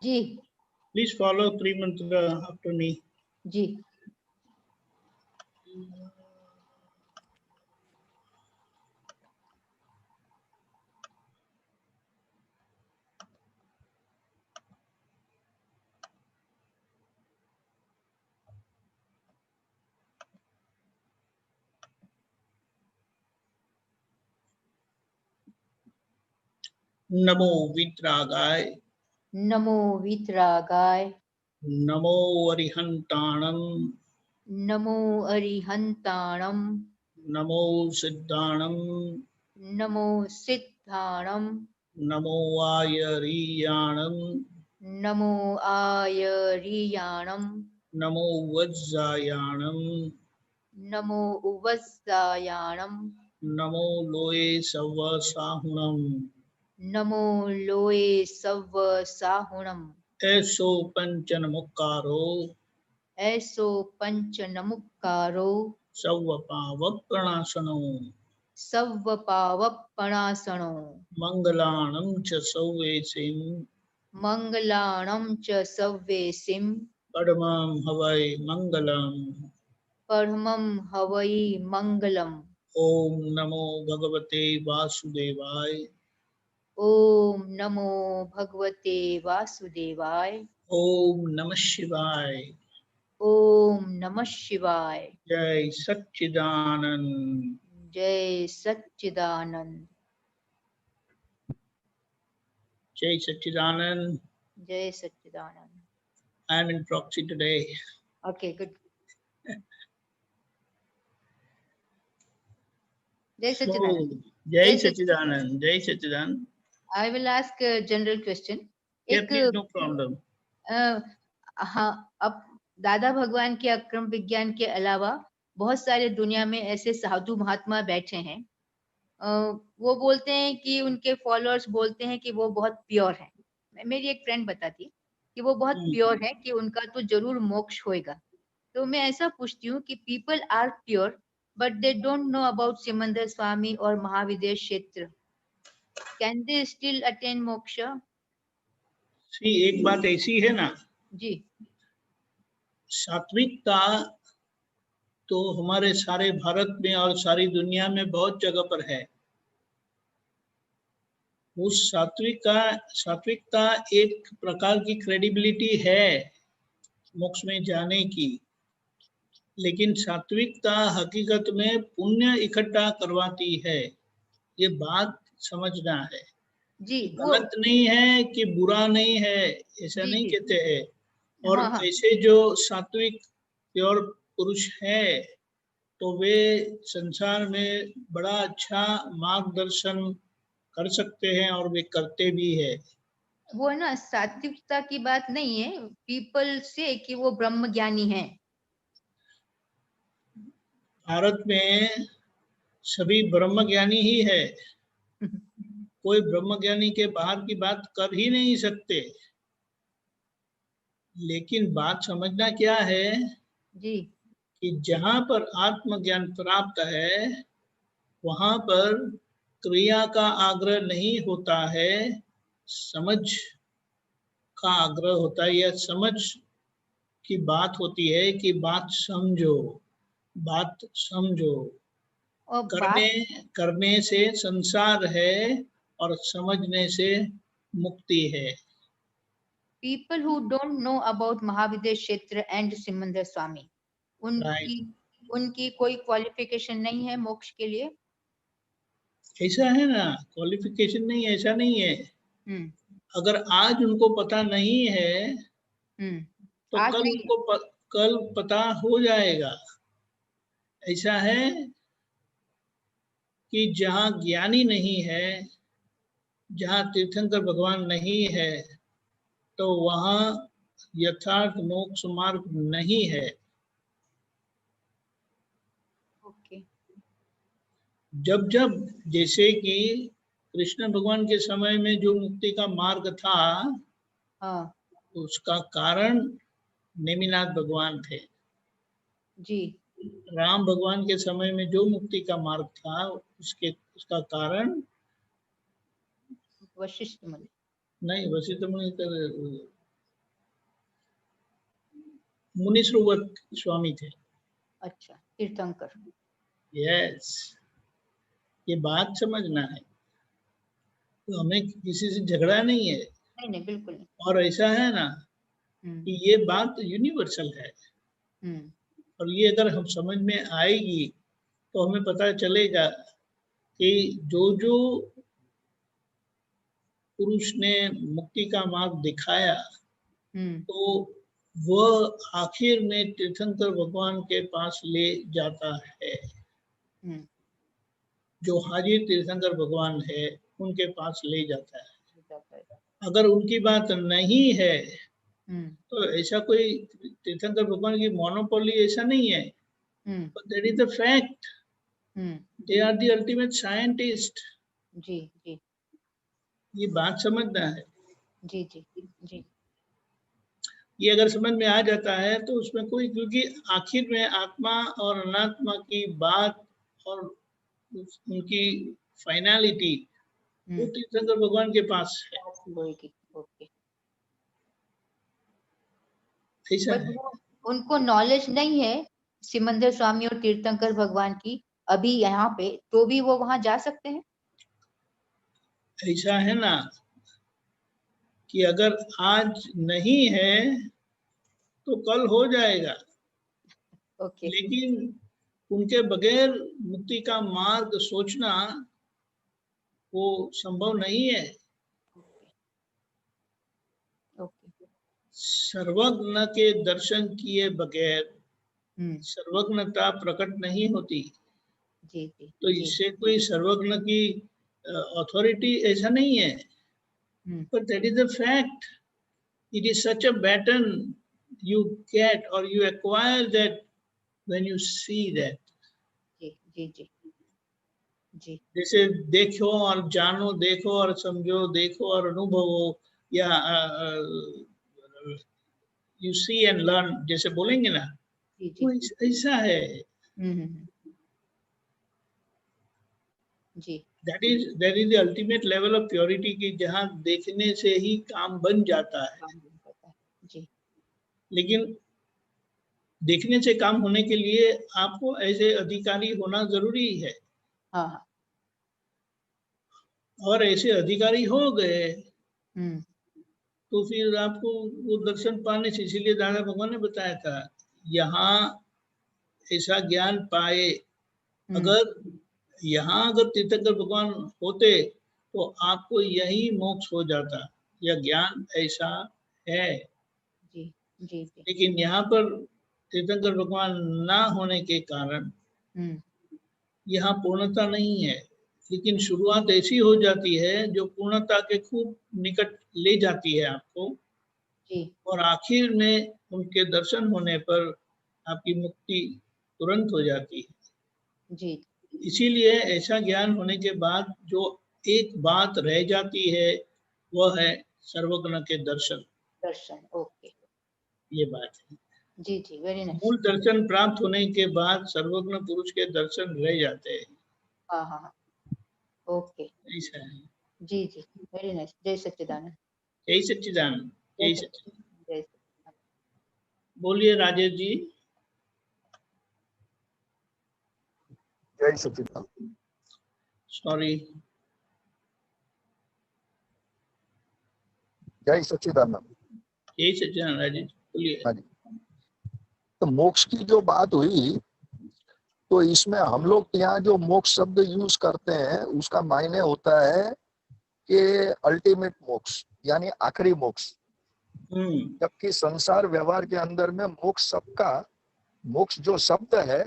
Ji Please follow three mantra after me. जी। नमो वितरागाय, नमो वीतरागाय, नमो अरिहंताणम, नमो अरिहंताणम, नमो सिद्धाणम, नमो सिद्धाणम, नमो आयरीयाणम, नमो आयरियाणम, नमो वज्जायाणम, नमो उवस्सायाणम, नमो लोये सवसाहुणम, नमो लोये सव्व साहुणम। ऐसो पंचन मुक्कारो, ऐसो पंच नमुक्कारो, सवपावप्रणाशनो, सव्व पावपणासनो, मंगलाणं च सौवेसिं, मंगलाणं च सव्वेसिं, परमं हवै मंगलम्। परमं हवै मंगलम्। ओम नमो भगवते वासुदेवाय, ओम नमो भगवते वासुदेवाय, ओम नमः शिवाय, ओम नमः शिवाय। जय सच्चिदानंद। जय सच्चिदानंद। जय सच्चिदानंद। जय सच्चिदानंद। I am in proxy today. Okay, good. Jai So, Sachidanand. जय सच्चिदानंद, जय सच्चिदानंद। I will ask a general question. Yeah, एक please, no problem. हाँ, अब दादा भगवान के अक्रम विज्ञान के अलावा बहुत सारे दुनिया में ऐसे साधु महात्मा बैठे हैं। वो बोलते हैं कि उनके फॉलोअर्स बोलते हैं कि वो बहुत प्योर हैं। मेरी एक फ्रेंड बताती कि वो बहुत प्योर है, कि उनका तो जरूर मोक्ष होएगा। तो मैं ऐसा पूछती हूँ कि people are pure but they don't know about Simandhar Swami और Mahavideh Kshetra, can they still attain moksha? See, एक बात ऐसी है ना, जी सात्विकता तो हमारे सारे भारत में और सारी दुनिया में बहुत जगह पर है। उस सात्विकता एक प्रकार की क्रेडिबिलिटी है मोक्ष में जाने की, लेकिन सात्विकता हकीकत में पुण्य इकट्ठा करवाती है। ये बात समझना है जी कि गलत नहीं है कि बुरा नहीं है, ऐसा जी नहीं जी कहते हैं। और हाँ हाँ ऐसे जो सात्विक प्योर पुरुष है तो वे संसार में बड़ा अच्छा मार्गदर्शन कर सकते हैं और वे करते भी है। वो ना सात्विकता की बात नहीं है, पीपल से कि वो ब्रह्म ज्ञानी है। भारत में सभी ब्रह्म ज्ञानी ही है, कोई ब्रह्म ज्ञानी के बाहर की बात कर ही नहीं सकते। लेकिन बात समझना क्या है जी कि जहाँ पर आत्मज्ञान प्राप्त है वहां पर क्रिया का आग्रह नहीं होता है, समझ का आग्रह होता है। या समझ की बात होती है कि बात समझो, बात समझो। और करने बात, करने से संसार है और समझने से मुक्ति है। People who don't know about Mahavideh Kshetra and Simandhar Swami, right, उनकी उनकी कोई क्वालिफिकेशन नहीं है मोक्ष के लिए। ऐसा है ना, क्वालिफिकेशन नहीं, ऐसा नहीं है। हम्म अगर आज उनको पता नहीं है तो आज कल नहीं है। उनको कल पता हो जाएगा। ऐसा है कि जहाँ ज्ञानी नहीं है, जहाँ तीर्थंकर भगवान नहीं है, तो वहाँ यथार्थ मोक्ष मार्ग नहीं है। ओके जब जब जैसे कि कृष्ण भगवान के समय में जो मुक्ति का मार्ग था, हाँ उसका कारण नेमिनाथ भगवान थे। जी राम भगवान के समय में जो मुक्ति का मार्ग था उसका कारण वशिष्ठ मुनि। नहीं, वशिष्ठ मुनि मुनीश्वर स्वामी थे। अच्छा, तीर्थंकर। यस, ये बात समझना है। तो हमें किसी से झगड़ा नहीं है। नहीं नहीं, बिल्कुल नहीं। और ऐसा है ना हम्म कि ये बात यूनिवर्सल है, हम्म और ये अगर हम समझ में आएगी तो हमें पता चलेगा कि जो जो पुरुष ने मुक्ति का मार्ग दिखाया, हम्म तो वह आखिर में तीर्थंकर भगवान के पास ले जाता है। हम्म जो हाजिर तीर्थंकर भगवान है उनके पास ले जाता है। जाता है। अगर उनकी बात नहीं है हम्म तो ऐसा कोई तीर्थंकर भगवान की मोनोपोली ऐसा नहीं है, हम्म but that is the fact. Hmm They are the ultimate scientist. जी जी ये बात समझना है। जी जी जी। ये अगर समझ में आ जाता है तो उसमें कोई, क्योंकि आखिर में आत्मा और अनात्मा की बात और उनकी फाइनलिटी वो हम्म तीर्थंकर भगवान के पास है। होएगी। ओके। ऐसा बट है। वो उनको नॉलेज नहीं है सिमंदर स्वामी और तीर्थंकर भगवान की अभी यहाँ पे, तो भी वो वहां जा सकते हैं। ऐसा है ना कि अगर आज नहीं है तो कल हो जाएगा, ओके लेकिन उनके बगैर मुक्ति का मार्ग सोचना वो संभव नहीं है। ओके। सर्वज्ञ के दर्शन किए बगैर हम्म सर्वज्ञता प्रकट नहीं होती। जी जी तो जी। इससे कोई सर्वज्ञ की अथॉरिटी ऐसा नहीं है, हम्म but that is a fact. It is such a pattern you get or you acquire that when you see that. जी जी जी जी जैसे देखो और जानो, देखो और समझो, देखो और अनुभवो, या यू सी एंड लर्न जैसे बोलेंगे ना, जी वो जी। ऐसा है। हम्म। जी that is the ultimate level of purity की जहाँ देखने से ही काम बन जाता है। काम नहीं करता है। जी। लेकिन देखने से काम होने के लिए आपको ऐसे अधिकारी होना जरूरी है, हाँ हाँ। और ऐसे अधिकारी हो गए हम्म तो फिर आपको वो दर्शन पाने से, इसीलिए दादा भगवान ने बताया था, यहाँ ऐसा ज्ञान पाए। हम्म अगर यहाँ अगर तीर्थंकर भगवान होते तो आपको यही मोक्ष हो जाता, यह ज्ञान ऐसा है। जी जी जी। लेकिन यहाँ पर तीर्थंकर भगवान ना होने के कारण हम्म यहाँ पूर्णता नहीं है। लेकिन शुरुआत ऐसी हो जाती है जो पूर्णता के खूब निकट ले जाती है आपको, जी और आखिर में उनके दर्शन होने पर आपकी मुक्ति तुरंत हो जाती है। जी। इसीलिए ऐसा ज्ञान होने के बाद जो एक बात रह जाती है वह है सर्वज्ञ के दर्शन। दर्शन। ओके। ये बात है। जी जी, वेरी नाइस। मूल दर्शन प्राप्त होने के बाद सर्वज्ञ पुरुष के दर्शन रह जाते हैं। हाँ हाँ हाँ। ओके। ऐसा है। जी जी, वेरी नाइस। जय सच्चिदानंद। यही सच्चिदानंद, जय यही सच्चिदानंद। सच्चिदानंद। जय सच्चिदानंद। बोलिए राजेश जी। जय सच्चिदानंद। सॉरी। जय सच्चिदानंद। यही सच्चिदानंद राजेश, बोलिए। हाँ जी। तो मोक्ष की जो बात हुई, तो इसमें हम लोग यहाँ जो मोक्ष शब्द यूज करते हैं उसका मायने होता है कि अल्टीमेट मोक्ष यानी आखिरी मोक्ष। जबकि संसार व्यवहार के अंदर में मोक्ष सबका, मोक्ष जो शब्द है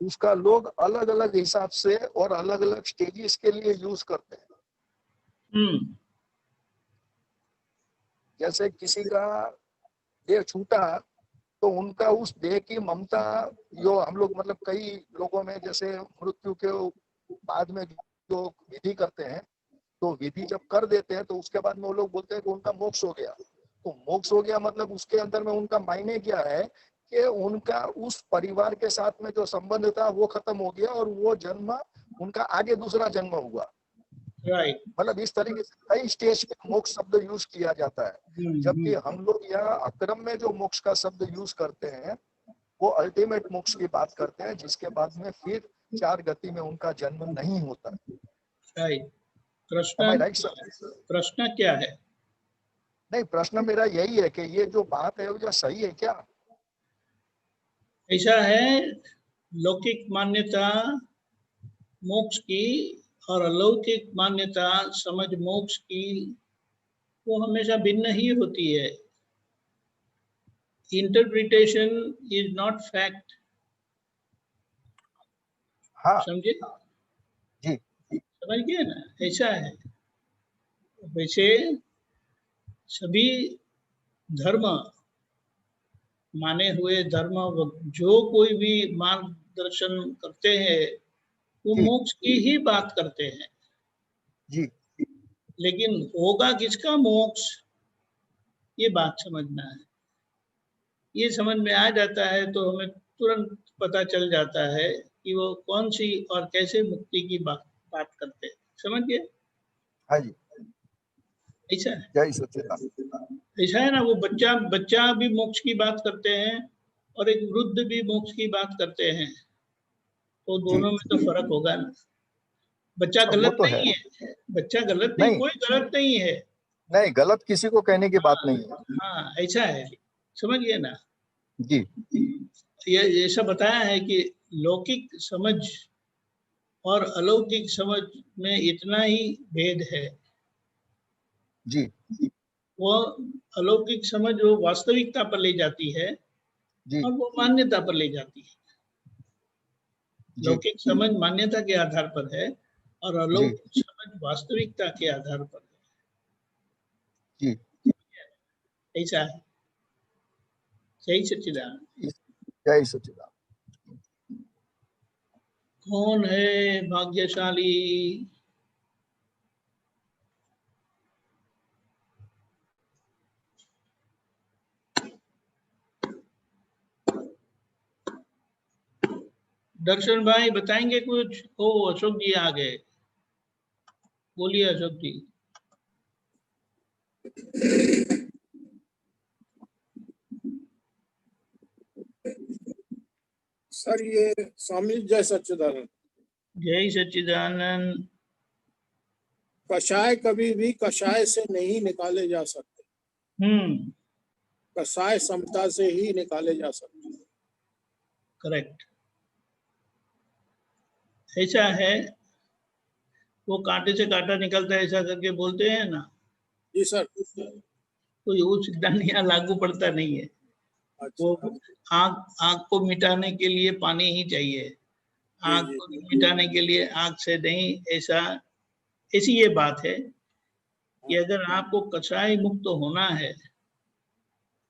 उसका लोग अलग अलग हिसाब से और अलग अलग स्टेजेस के लिए यूज करते हैं। जैसे किसी का देह छूटा तो उनका उस देह की ममता, जो हम लोग मतलब कई लोगों में जैसे मृत्यु के बाद में जो विधि करते हैं, तो विधि जब कर देते हैं तो उसके बाद में वो लोग बोलते हैं कि उनका मोक्ष हो गया। तो मोक्ष हो गया मतलब उसके अंदर में उनका मायने क्या है कि उनका उस परिवार के साथ में जो संबंध था वो खत्म हो गया और वो जन्म उनका आगे दूसरा जन्म हुआ। राइट। मतलब इस तरीके से कई स्टेज पे मोक्ष शब्द यूज किया जाता है, जबकि हम लोग यहाँ अक्रम में जो मोक्ष का शब्द यूज करते हैं वो अल्टीमेट मोक्ष की बात करते हैं, जिसके बाद में फिर 4 गति में उनका जन्म नहीं होता। Right. Am I right, sir? प्रश्न क्या है? नहीं, प्रश्न मेरा यही है कि ये जो बात है वो सही है क्या? ऐसा है, लौकिक मान्यता मोक्ष की और अलौकिक मान्यता समझ मोक्ष की वो हमेशा भिन्न ही होती है। Interpretation is not fact. हाँ समझे? जी, समझ गए ना? ऐसा है। वैसे सभी धर्म, माने हुए धर्म, जो कोई भी मार्गदर्शन करते हैं वो जी मोक्ष की ही बात करते हैं। जी लेकिन होगा किसका मोक्ष, ये बात समझना है। ये समझ में आ जाता है तो हमें तुरंत पता चल जाता है कि वो कौन सी और कैसे मुक्ति की बात करते हैं। समझ गए? हाँ जी, ऐसा है। जय सच्चिदानंद। ऐसा है ना, वो बच्चा भी मोक्ष की बात करते हैं और एक वृद्ध भी मोक्ष की बात करते हैं, तो जी, दोनों में तो फर्क होगा ना। बच्चा वो गलत तो है। नहीं है, बच्चा गलत नहीं, नहीं कोई गलत नहीं है। नहीं, गलत किसी को कहने की बात नहीं है। हाँ, ऐसा है। समझ गए ना? जी ये ऐसा बताया है कि लौकिक समझ और अलौकिक समझ में इतना ही भेद है। जी वो अलौकिक समझ वो वास्तविकता पर ले जाती है जी और वो मान्यता पर ले जाती है। जी लौकिक समझ मान्यता के आधार पर है और जी अलौकिक समझ वास्तविकता के आधार पर जी है। ऐसा है। सही सच्चिदानंद। जय सच्चिदानंद। कौन है भाग्यशाली? दर्शन भाई बताएंगे कुछ? ओ अशोक जी आ गए, बोलिए अशोक जी। सर ये स्वामी जय सच्चिदानंद, जय सच्चिदानंद। कषाय कभी भी कषाय से नहीं निकाले जा सकते, कषाय समता से ही निकाले जा सकते। करेक्ट। ऐसा है, वो कांटे से कांटा निकलता है ऐसा करके बोलते हैं ना, जी सर। तो वो सिद्धांत यहाँ लागू पड़ता नहीं है। वो अच्छा। आग को मिटाने के लिए पानी ही चाहिए, जी आग जी को मिटाने के लिए आग से नहीं। ऐसी ये बात है कि अगर आपको कषाय मुक्त होना है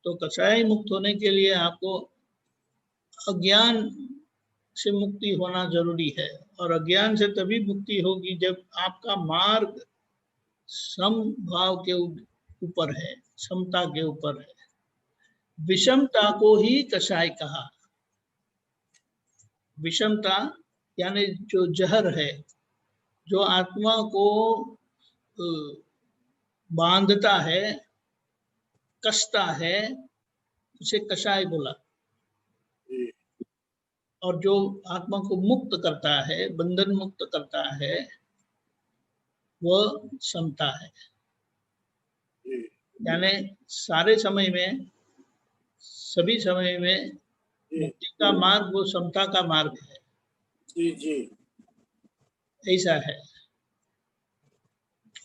तो कषाय मुक्त होने के लिए आपको अज्ञान से मुक्ति होना जरूरी है। और अज्ञान से तभी मुक्ति होगी जब आपका मार्ग समभाव के ऊपर है, समता के ऊपर है। विषमता को ही कषाय कहा। विषमता यानी जो जहर है, जो आत्मा को बांधता है, कसता है, उसे कषाय बोला। जी और जो आत्मा को मुक्त करता है, बंधन मुक्त करता है, वह समता है। जी यानी सारे समय में, सभी समय में जी मुक्ति का मार्ग वो समता का मार्ग है। जी जी ऐसा है।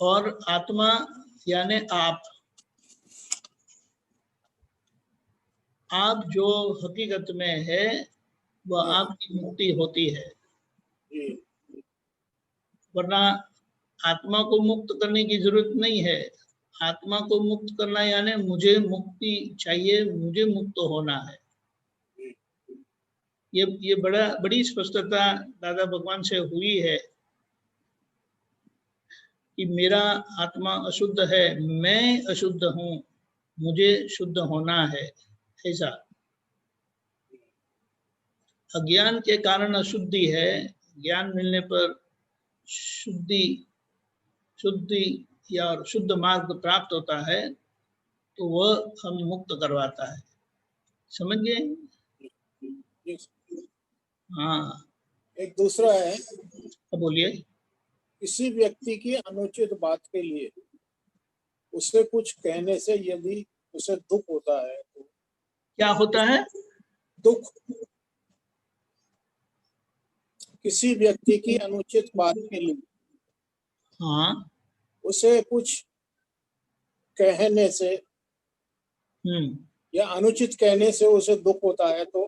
और आत्मा यानी आप जो हकीकत में है वह हाँ, आपकी मुक्ति होती है। जी वरना आत्मा को मुक्त करने की जरूरत नहीं है। आत्मा को मुक्त करना यानी मुझे मुक्ति चाहिए, मुझे मुक्त होना है। ये बड़ी स्पष्टता दादा भगवान से हुई है कि मेरा आत्मा अशुद्ध है, मैं अशुद्ध हूँ, मुझे शुद्ध होना है। ऐसा अज्ञान के कारण अशुद्धि है, ज्ञान मिलने पर शुद्धि शुद्धि या शुद्ध मार्ग प्राप्त होता है तो वह हम मुक्त करवाता है। समझ गए? हाँ। एक दूसरा है, बोलिए। किसी व्यक्ति की अनुचित बात के लिए उसे कुछ कहने से यदि उसे दुख होता है तो क्या होता है? दुख। किसी व्यक्ति की अनुचित बात के लिए हाँ, उसे कुछ कहने से या अनुचित कहने से उसे दुख होता है तो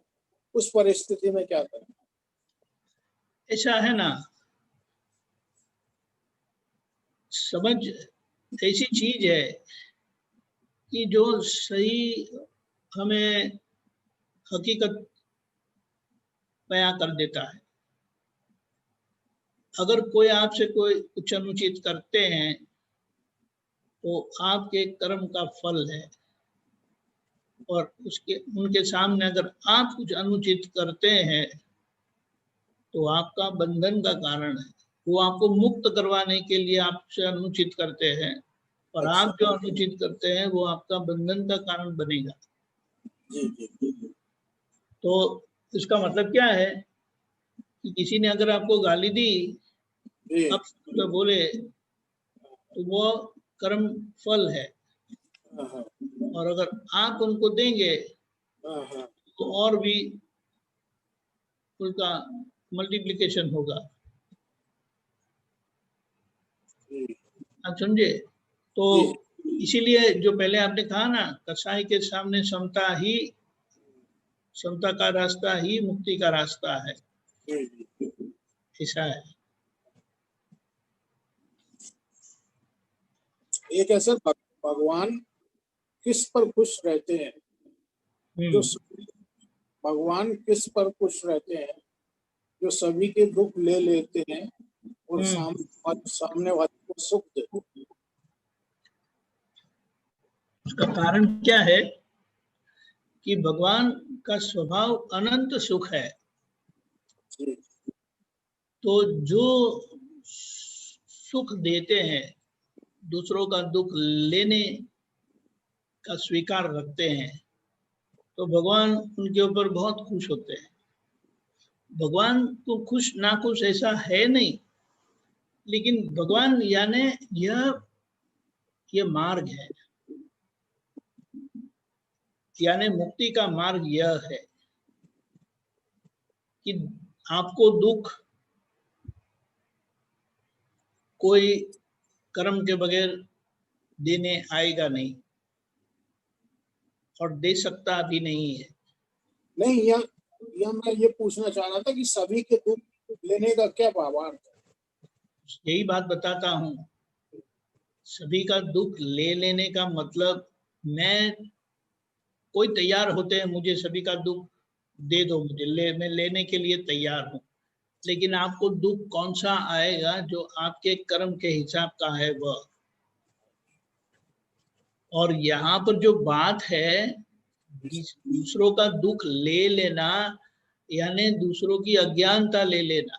उस परिस्थिति में क्या करें? ऐसा है ना, समझ ऐसी चीज है कि जो सही हमें हकीकत बयां कर देता है। अगर कोई आपसे कोई कुछ अनुचित करते हैं तो आपके कर्म का फल है, और उसके उनके सामने अगर आप कुछ अनुचित करते हैं तो आपका बंधन का कारण है। वो आपको मुक्त करवाने के लिए आपसे अनुचित करते हैं, और आप जो अनुचित करते हैं वो आपका बंधन का कारण बनेगा। तो इसका मतलब क्या है कि किसी ने अगर आपको गाली दी, अब तो बोले, तो वो कर्म फल है, और अगर आप उनको देंगे तो और भी उसका मल्टीप्लिकेशन होगा। आप समझे? तो इसीलिए जो पहले आपने कहा ना, कसाई के सामने समता का रास्ता ही मुक्ति का रास्ता है, ऐसा है। एक ऐसा भगवान किस पर खुश रहते हैं, जो भगवान किस पर खुश रहते हैं जो सभी के दुख ले लेते हैं और सामने वाले को सुख देते हैं? उसका कारण क्या है कि भगवान का स्वभाव अनंत सुख है। तो जो सुख देते हैं, दूसरों का दुख लेने का स्वीकार रखते हैं, तो भगवान उनके ऊपर बहुत खुश होते हैं। भगवान को खुश ना खुश ऐसा है नहीं, लेकिन भगवान यानी यह मार्ग है, यानी मुक्ति का मार्ग यह है कि आपको दुख कोई कर्म के बगैर देने आएगा नहीं, और दे सकता भी नहीं है। नहीं, या मैं ये पूछना चाह रहा था कि सभी के दुख लेने का क्या भावार्थ है? यही बात बताता हूँ। सभी का दुख ले लेने का मतलब, कोई तैयार होते हैं, मुझे सभी का दुख दे दो, मैं लेने के लिए तैयार हूँ, लेकिन आपको दुख कौन सा आएगा? जो आपके कर्म के हिसाब का है वह। और यहाँ पर जो बात है, दूसरों का दुख ले लेना यानी दूसरों की अज्ञानता ले लेना।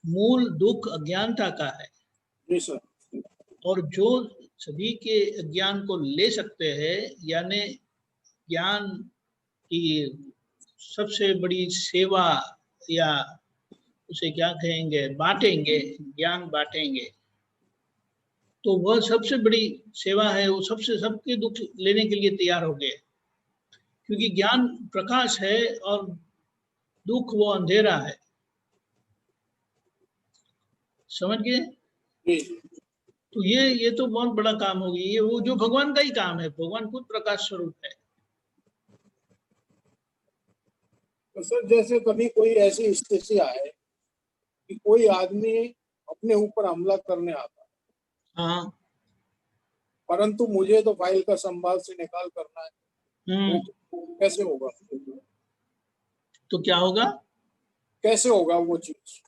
मूल दुख अज्ञानता का है। जी सर। और जो सभी के ज्ञान को ले सकते हैं, यानी ज्ञान की सबसे बड़ी सेवा, या उसे क्या कहेंगे, बांटेंगे, ज्ञान बांटेंगे, तो वह सबसे बड़ी सेवा है। वो सबके दुख लेने के लिए तैयार हो गए, क्योंकि ज्ञान प्रकाश है और दुख वो अंधेरा है। समझ गए? तो ये तो बहुत बड़ा काम हो गया। ये वो जो भगवान का ही काम है, भगवान खुद प्रकाश स्वरूप है। तो सर, जैसे कभी कोई ऐसी स्थिति आए कि कोई आदमी अपने ऊपर हमला करने आता है, हाँ, परंतु मुझे तो फाइल का संभाल से निकाल करना है, तो कैसे होगा? तो क्या होगा? कैसे होगा वो चीज?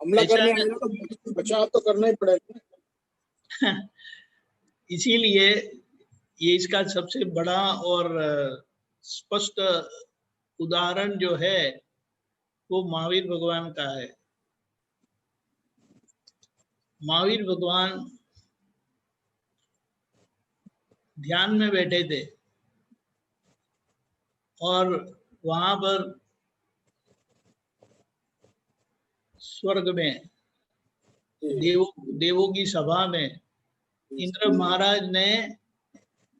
हमला करने आएगा तो बचाव तो करना ही पड़ेगा। इसीलिए ये इसका सबसे बड़ा और स्पष्ट उदाहरण जो है वो महावीर भगवान का है। महावीर भगवान ध्यान में बैठे थे और वहां पर स्वर्ग में देवों की सभा में इंद्र महाराज ने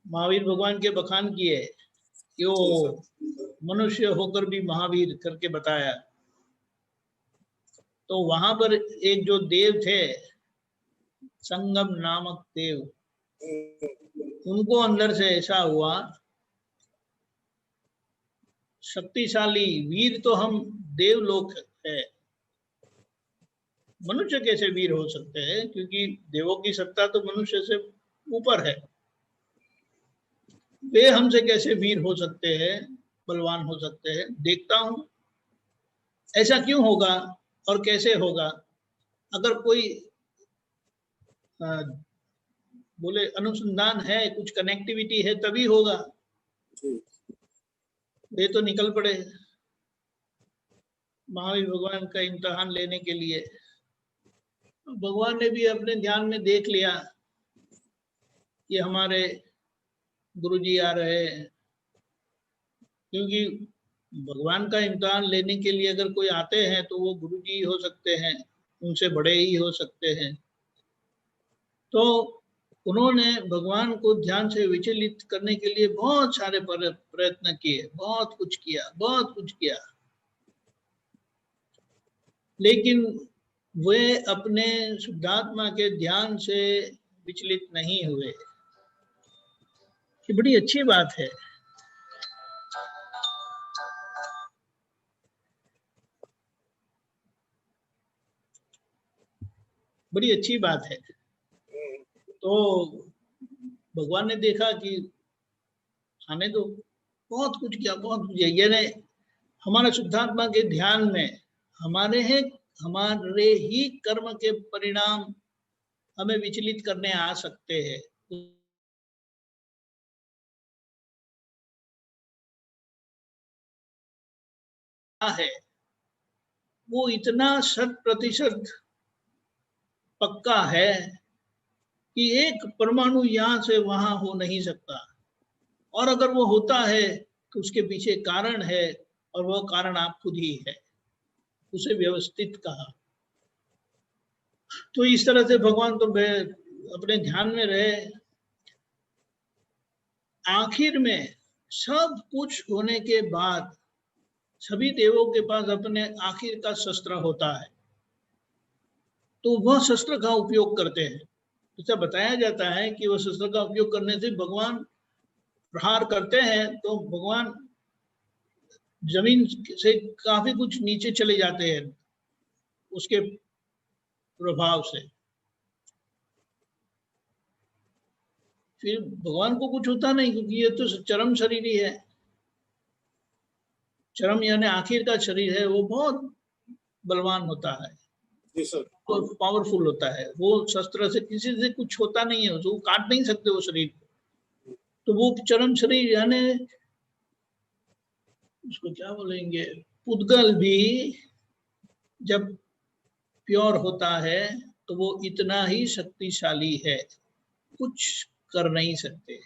महावीर भगवान के बखान किए कि वो मनुष्य होकर भी महावीर करके बताया। तो वहां पर एक जो देव थे, संगम नामक देव, उनको अंदर से ऐसा हुआ, शक्तिशाली वीर तो हम देवलोक है, मनुष्य कैसे वीर हो सकते हैं, क्योंकि देवों की सत्ता तो मनुष्य से ऊपर है, वे हमसे कैसे वीर हो सकते हैं, बलवान हो सकते हैं, देखता हूं ऐसा क्यों होगा और कैसे होगा। अगर कोई बोले अनुसंधान है, कुछ कनेक्टिविटी है, तभी होगा। वे तो निकल पड़े महावीर भगवान का इम्तिहान लेने के लिए। भगवान ने भी अपने ध्यान में देख लिया कि हमारे गुरुजी आ रहे हैं, क्योंकि भगवान का इम्तिहान लेने के लिए अगर कोई आते हैं तो वो गुरुजी हो सकते हैं, उनसे बड़े ही हो सकते हैं। तो उन्होंने भगवान को ध्यान से विचलित करने के लिए बहुत सारे प्रयत्न किए, बहुत कुछ किया, लेकिन वे अपने शुद्धात्मा के ध्यान से विचलित नहीं हुए। ये बड़ी अच्छी बात है। बड़ी अच्छी बात है। तो भगवान ने देखा कि आने दो, बहुत कुछ किया, यानी हमारा शुद्धात्मा के ध्यान में हमारे ही कर्म के परिणाम हमें विचलित करने आ सकते हैं। है वो इतना 100% पक्का है कि एक परमाणु यहां से वहां हो नहीं सकता, और अगर वो होता है तो उसके पीछे कारण है, और वो कारण आप खुद ही है, उसे व्यवस्थित कहा। तो इस तरह से भगवान तो अपने ध्यान में रहे। आखिर में सब कुछ होने के बाद सभी देवों के पास अपने आखिर का शस्त्र होता है, तो वह शस्त्र का उपयोग करते हैं। ऐसा बताया जाता है कि वह शस्त्र का उपयोग करने से भगवान प्रहार करते हैं तो भगवान जमीन से काफी कुछ नीचे चले जाते हैं उसके प्रभाव से। फिर भगवान को कुछ होता नहीं, क्योंकि ये तो चरम शरीर ही है। चरम यानी आखिर का शरीर है, वो बहुत बलवान होता है, तो पावरफुल होता है। वो शस्त्र से किसी से कुछ होता नहीं है, वो काट नहीं सकते वो शरीर को। तो वो चरम शरीर यानी उसको क्या बोलेंगे, पुद्गल भी जब प्योर होता है तो वो इतना ही शक्तिशाली है, कुछ कर नहीं सकते।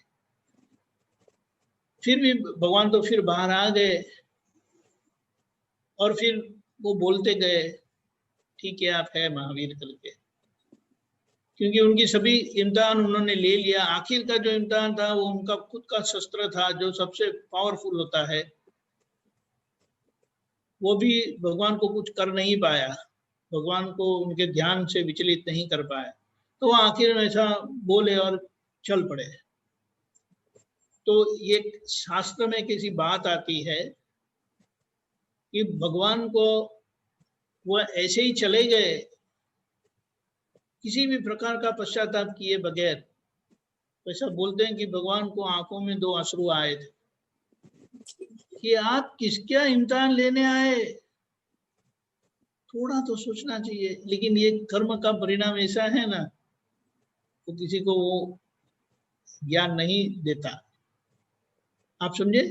फिर भी भगवान तो फिर बाहर आ गए और फिर वो बोलते गए, ठीक है आप है महावीर करके, क्योंकि उनकी सभी इम्तिहान उन्होंने ले लिया। आखिर का जो इम्तिहान था वो उनका खुद का शस्त्र था, जो सबसे पावरफुल होता है, वो भी भगवान को कुछ कर नहीं पाया, भगवान को उनके ध्यान से विचलित नहीं कर पाया। तो वो आखिर में ऐसा बोले और चल पड़े। तो ये शास्त्र में किसी बात आती है कि भगवान को वो ऐसे ही चले गए, किसी भी प्रकार का पश्चाताप किए बगैर। ऐसा बोलते हैं कि भगवान को आंखों में 2 अश्रु आए थे कि आप किसका इम्तिहान लेने आए, थोड़ा तो सोचना चाहिए। लेकिन ये कर्म का परिणाम ऐसा है ना, तो किसी को वो ज्ञान नहीं देता। आप समझे?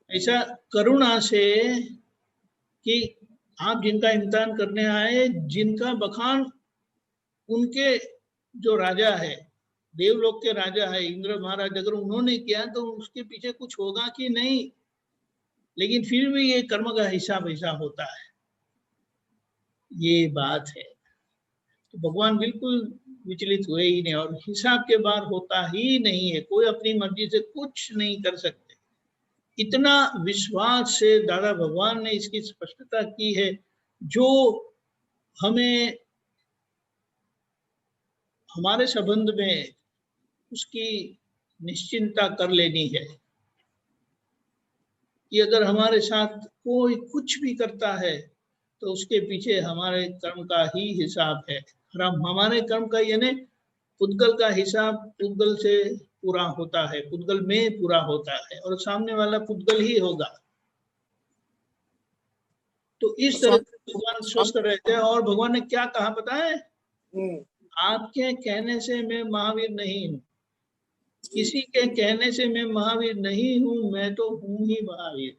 ऐसा करुणा से कि आप जिनका इम्तिहान करने आए, जिनका बखान उनके जो राजा है, देवलोक के राजा है इंद्र महाराज, अगर उन्होंने किया तो उसके पीछे कुछ होगा कि नहीं, लेकिन फिर भी ये कर्म का हिसाब ऐसा होता है, ये बात है। तो भगवान बिल्कुल विचलित हुए ही नहीं, और हिसाब के बाहर होता ही नहीं है, कोई अपनी मर्जी से कुछ नहीं कर सकते। इतना विश्वास से दादा भगवान ने इसकी स्पष्टता की है, जो हमें हमारे संबंध में उसकी निश्चिंता कर लेनी है कि अगर हमारे साथ कोई कुछ भी करता है तो उसके पीछे हमारे कर्म का ही हिसाब है। हमारे कर्म का यानी पुद्गल का हिसाब पुद्गल से पूरा होता है, पुद्गल में पूरा होता है, और सामने वाला पुद्गल ही होगा। तो इस तरह से भगवान स्वस्थ रहते हैं। और भगवान ने क्या कहा पता है? आपके कहने से मैं महावीर नहीं हूँ, किसी के कहने से मैं महावीर नहीं हूँ, मैं तो हूँ ही महावीर।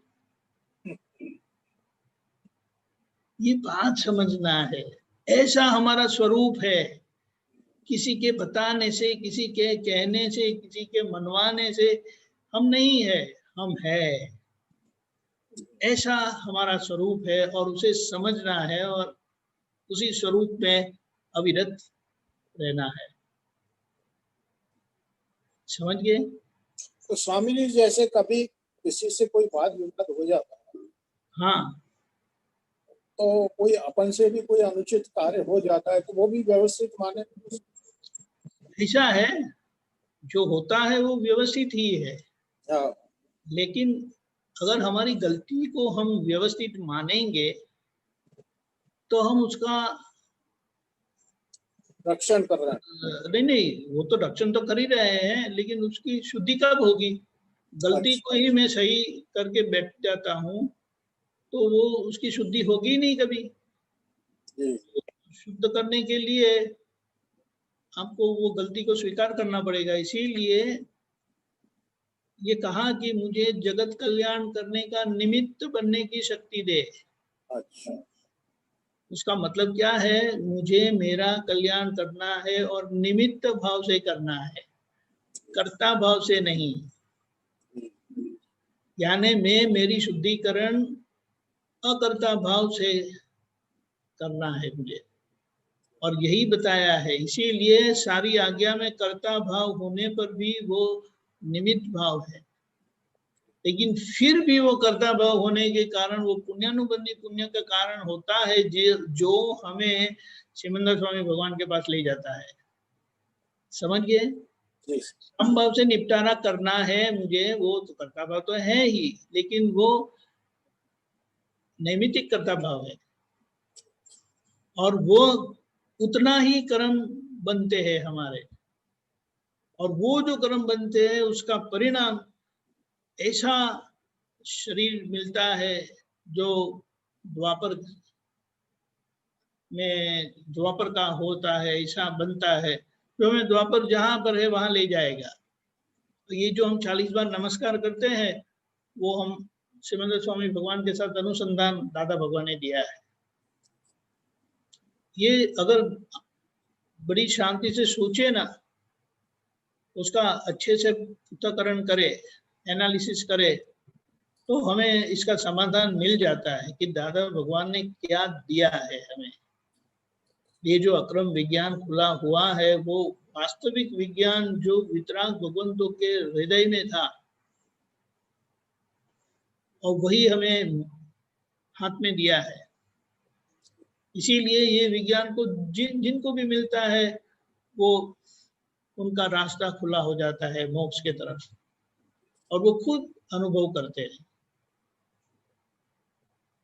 ये बात समझना है, ऐसा हमारा स्वरूप है। किसी के बताने से, किसी के कहने से, किसी के मनवाने से हम नहीं है, हम है। ऐसा हमारा स्वरूप है और उसे समझना है और उसी स्वरूप में अविरत रहना है। समझ गए? तो स्वामी जी, जैसे कभी किसी से कोई वाद विवाद हो जाता है, हाँ, तो कोई अपन से भी कोई अनुचित कार्य हो जाता है, तो वो भी व्यवस्थित माने? ऐसा है, जो होता है वो व्यवस्थित ही है। हाँ। लेकिन अगर हमारी गलती को हम व्यवस्थित मानेंगे तो हम उसका रक्षण कर रहे हैं। नहीं, वो तो रक्षण तो कर ही रहे हैं, लेकिन उसकी शुद्धि कब होगी? गलती को ही मैं सही करके बैठ जाता हूँ तो वो उसकी शुद्धि होगी नहीं कभी। शुद्ध करने के लिए आपको वो गलती को स्वीकार करना पड़ेगा। इसीलिए ये कहा कि मुझे जगत कल्याण करने का निमित्त बनने की शक्ति दे। अच्छा। उसका मतलब क्या है? मुझे मेरा कल्याण करना है और निमित्त भाव से करना है, कर्ता भाव से नहीं। यानी मैं मेरी शुद्धिकरण अकर्ता भाव से करना है मुझे, और यही बताया है। इसीलिए सारी आज्ञा में कर्ता भाव होने पर भी वो निमित्त भाव है, लेकिन फिर भी वो कर्ता भाव होने के कारण वो पुण्यानुबंधी पुण्य का कारण होता है, जो हमें सिमंदर स्वामी भगवान के पास ले जाता है। समझ गए? संभव से निपटारा करना है मुझे, वो तो कर्ता भाव तो है ही, लेकिन वो नैमित्तिक कर्ता भाव है, और वो उतना ही कर्म बनते हैं हमारे, और वो जो कर्म बनते हैं उसका परिणाम ऐसा शरीर मिलता है जो द्वापर में द्वापर का होता है, ऐसा बनता है जो हमें द्वापर जहां पर है वहां ले जाएगा। तो ये जो हम 40 बार नमस्कार करते हैं वो हम सिमंदर स्वामी भगवान के साथ अनुसंधान दादा भगवान ने दिया है। ये अगर बड़ी शांति से सोचे ना, उसका अच्छे से पृथक्करण करे, एनालिसिस करे, तो हमें इसका समाधान मिल जाता है कि दादा भगवान ने क्या दिया है हमें। ये जो अक्रम विज्ञान खुला हुआ है वो वास्तविक विज्ञान जो वितराग भगवंतों के हृदय में था, और वही हमें हाथ में दिया है। इसीलिए ये विज्ञान को जिनको भी मिलता है वो उनका रास्ता खुला हो जाता है मोक्ष के तरफ, और वो खुद अनुभव करते हैं।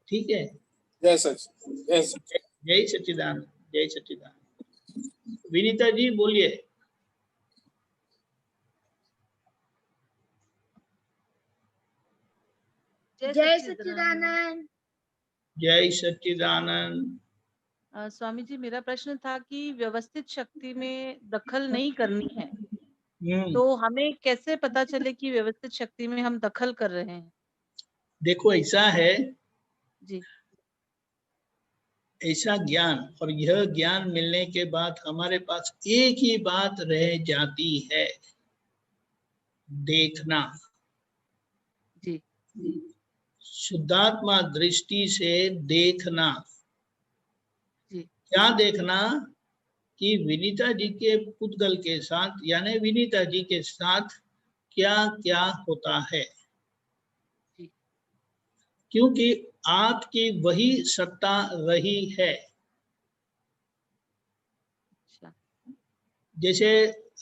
ठीक है? जय सच्चिदानंद, जय सच्चिदानंद, जय सच्चिदानंद, जय सच्चिदानंद। विनीता जी बोलिए। जय सच्चिदानंद। जय सच्चिदानंद। स्वामी जी, मेरा प्रश्न था कि व्यवस्थित शक्ति में दखल नहीं करनी है, तो हमें कैसे पता चले कि व्यवस्थित शक्ति में हम दखल कर रहे हैं? देखो ऐसा है जी, ऐसा ज्ञान, और यह ज्ञान मिलने के बाद हमारे पास एक ही बात रह जाती है, देखना। जी शुद्धात्मा दृष्टि से देखना। जी क्या देखना? कि विनीता जी के पुद्गल के साथ, यानी विनीता जी के साथ क्या क्या होता है, जी क्योंकि आपकी वही सत्ता रही है। अच्छा जैसे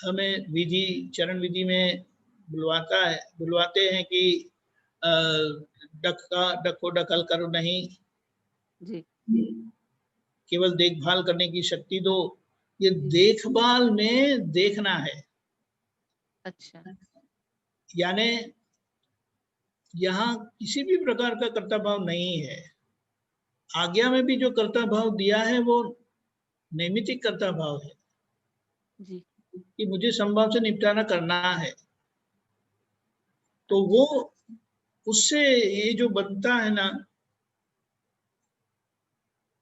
हमें विधि, चरण विधि में बुलवाते हैं कि डक को डकल करो नहीं, जी केवल देखभाल करने की शक्ति दो। ये देखभाल में देखना है। अच्छा यानी यहाँ किसी भी प्रकार का कर्ता भाव नहीं है। आज्ञा में भी जो कर्ता भाव दिया है वो नैमित्तिक कर्ता भाव है, जी कि मुझे संभव से निपटारा करना है। तो वो उससे ये जो बनता है ना,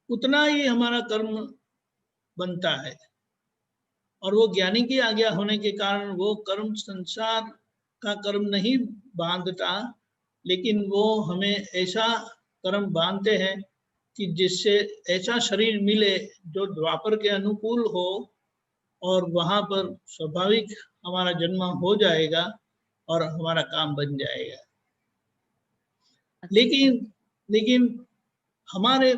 उतना ही हमारा कर्म बनता है। और वो ज्ञानी की आज्ञा होने के कारण वो कर्म संसार का कर्म नहीं बांधता, लेकिन वो हमें ऐसा कर्म बांधते हैं कि जिससे ऐसा शरीर मिले जो द्वापर के अनुकूल हो, और वहां पर स्वाभाविक हमारा जन्म हो जाएगा और हमारा काम बन जाएगा। लेकिन लेकिन हमारे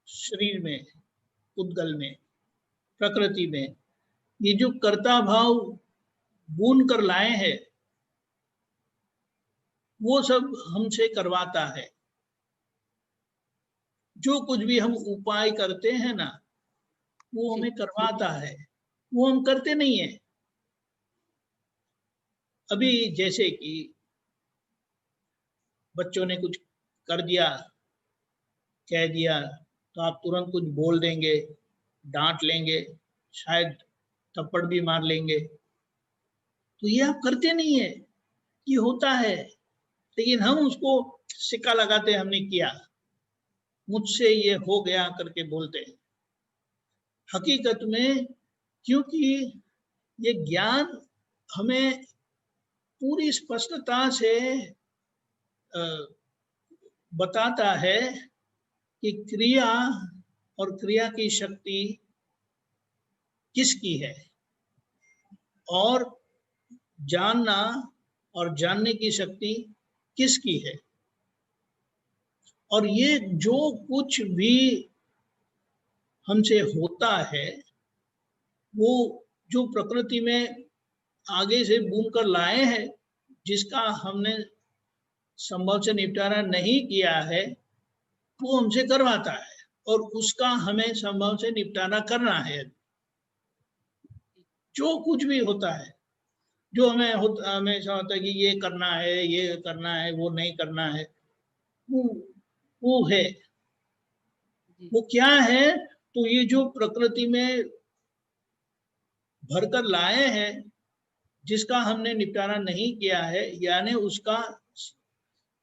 शरीर में, उद्गल में, प्रकृति में ये जो कर्ता भाव बुन कर लाए हैं, वो सब हमसे करवाता है। जो कुछ भी हम उपाय करते हैं ना, वो हमें करवाता है, वो हम करते नहीं है। अभी जैसे कि बच्चों ने कुछ कर दिया, कह दिया, तो आप तुरंत कुछ बोल देंगे, डांट लेंगे, शायद थप्पड़ भी मार लेंगे। तो ये आप करते नहीं है, ये होता है। लेकिन हम उसको सिक्का लगाते, हमने किया, मुझसे ये हो गया करके बोलते हैं। हकीकत में क्योंकि ये ज्ञान हमें पूरी स्पष्टता से बताता है कि क्रिया और क्रिया की शक्ति किसकी है, और जानना और जानने की शक्ति किसकी है। और ये जो कुछ भी हमसे होता है, वो जो प्रकृति में आगे से बुन कर लाए हैं, जिसका हमने संभव से निपटारा नहीं किया है, वो हमसे करवाता है, और उसका हमें संभव से निपटारा करना है। जो कुछ भी होता है, जो हमेशा होता है कि ये करना है, ये करना है, वो नहीं करना है, वो है। वो क्या है? तो ये जो प्रकृति में भरकर लाए हैं, जिसका हमने निपटारा नहीं किया है, यानी उसका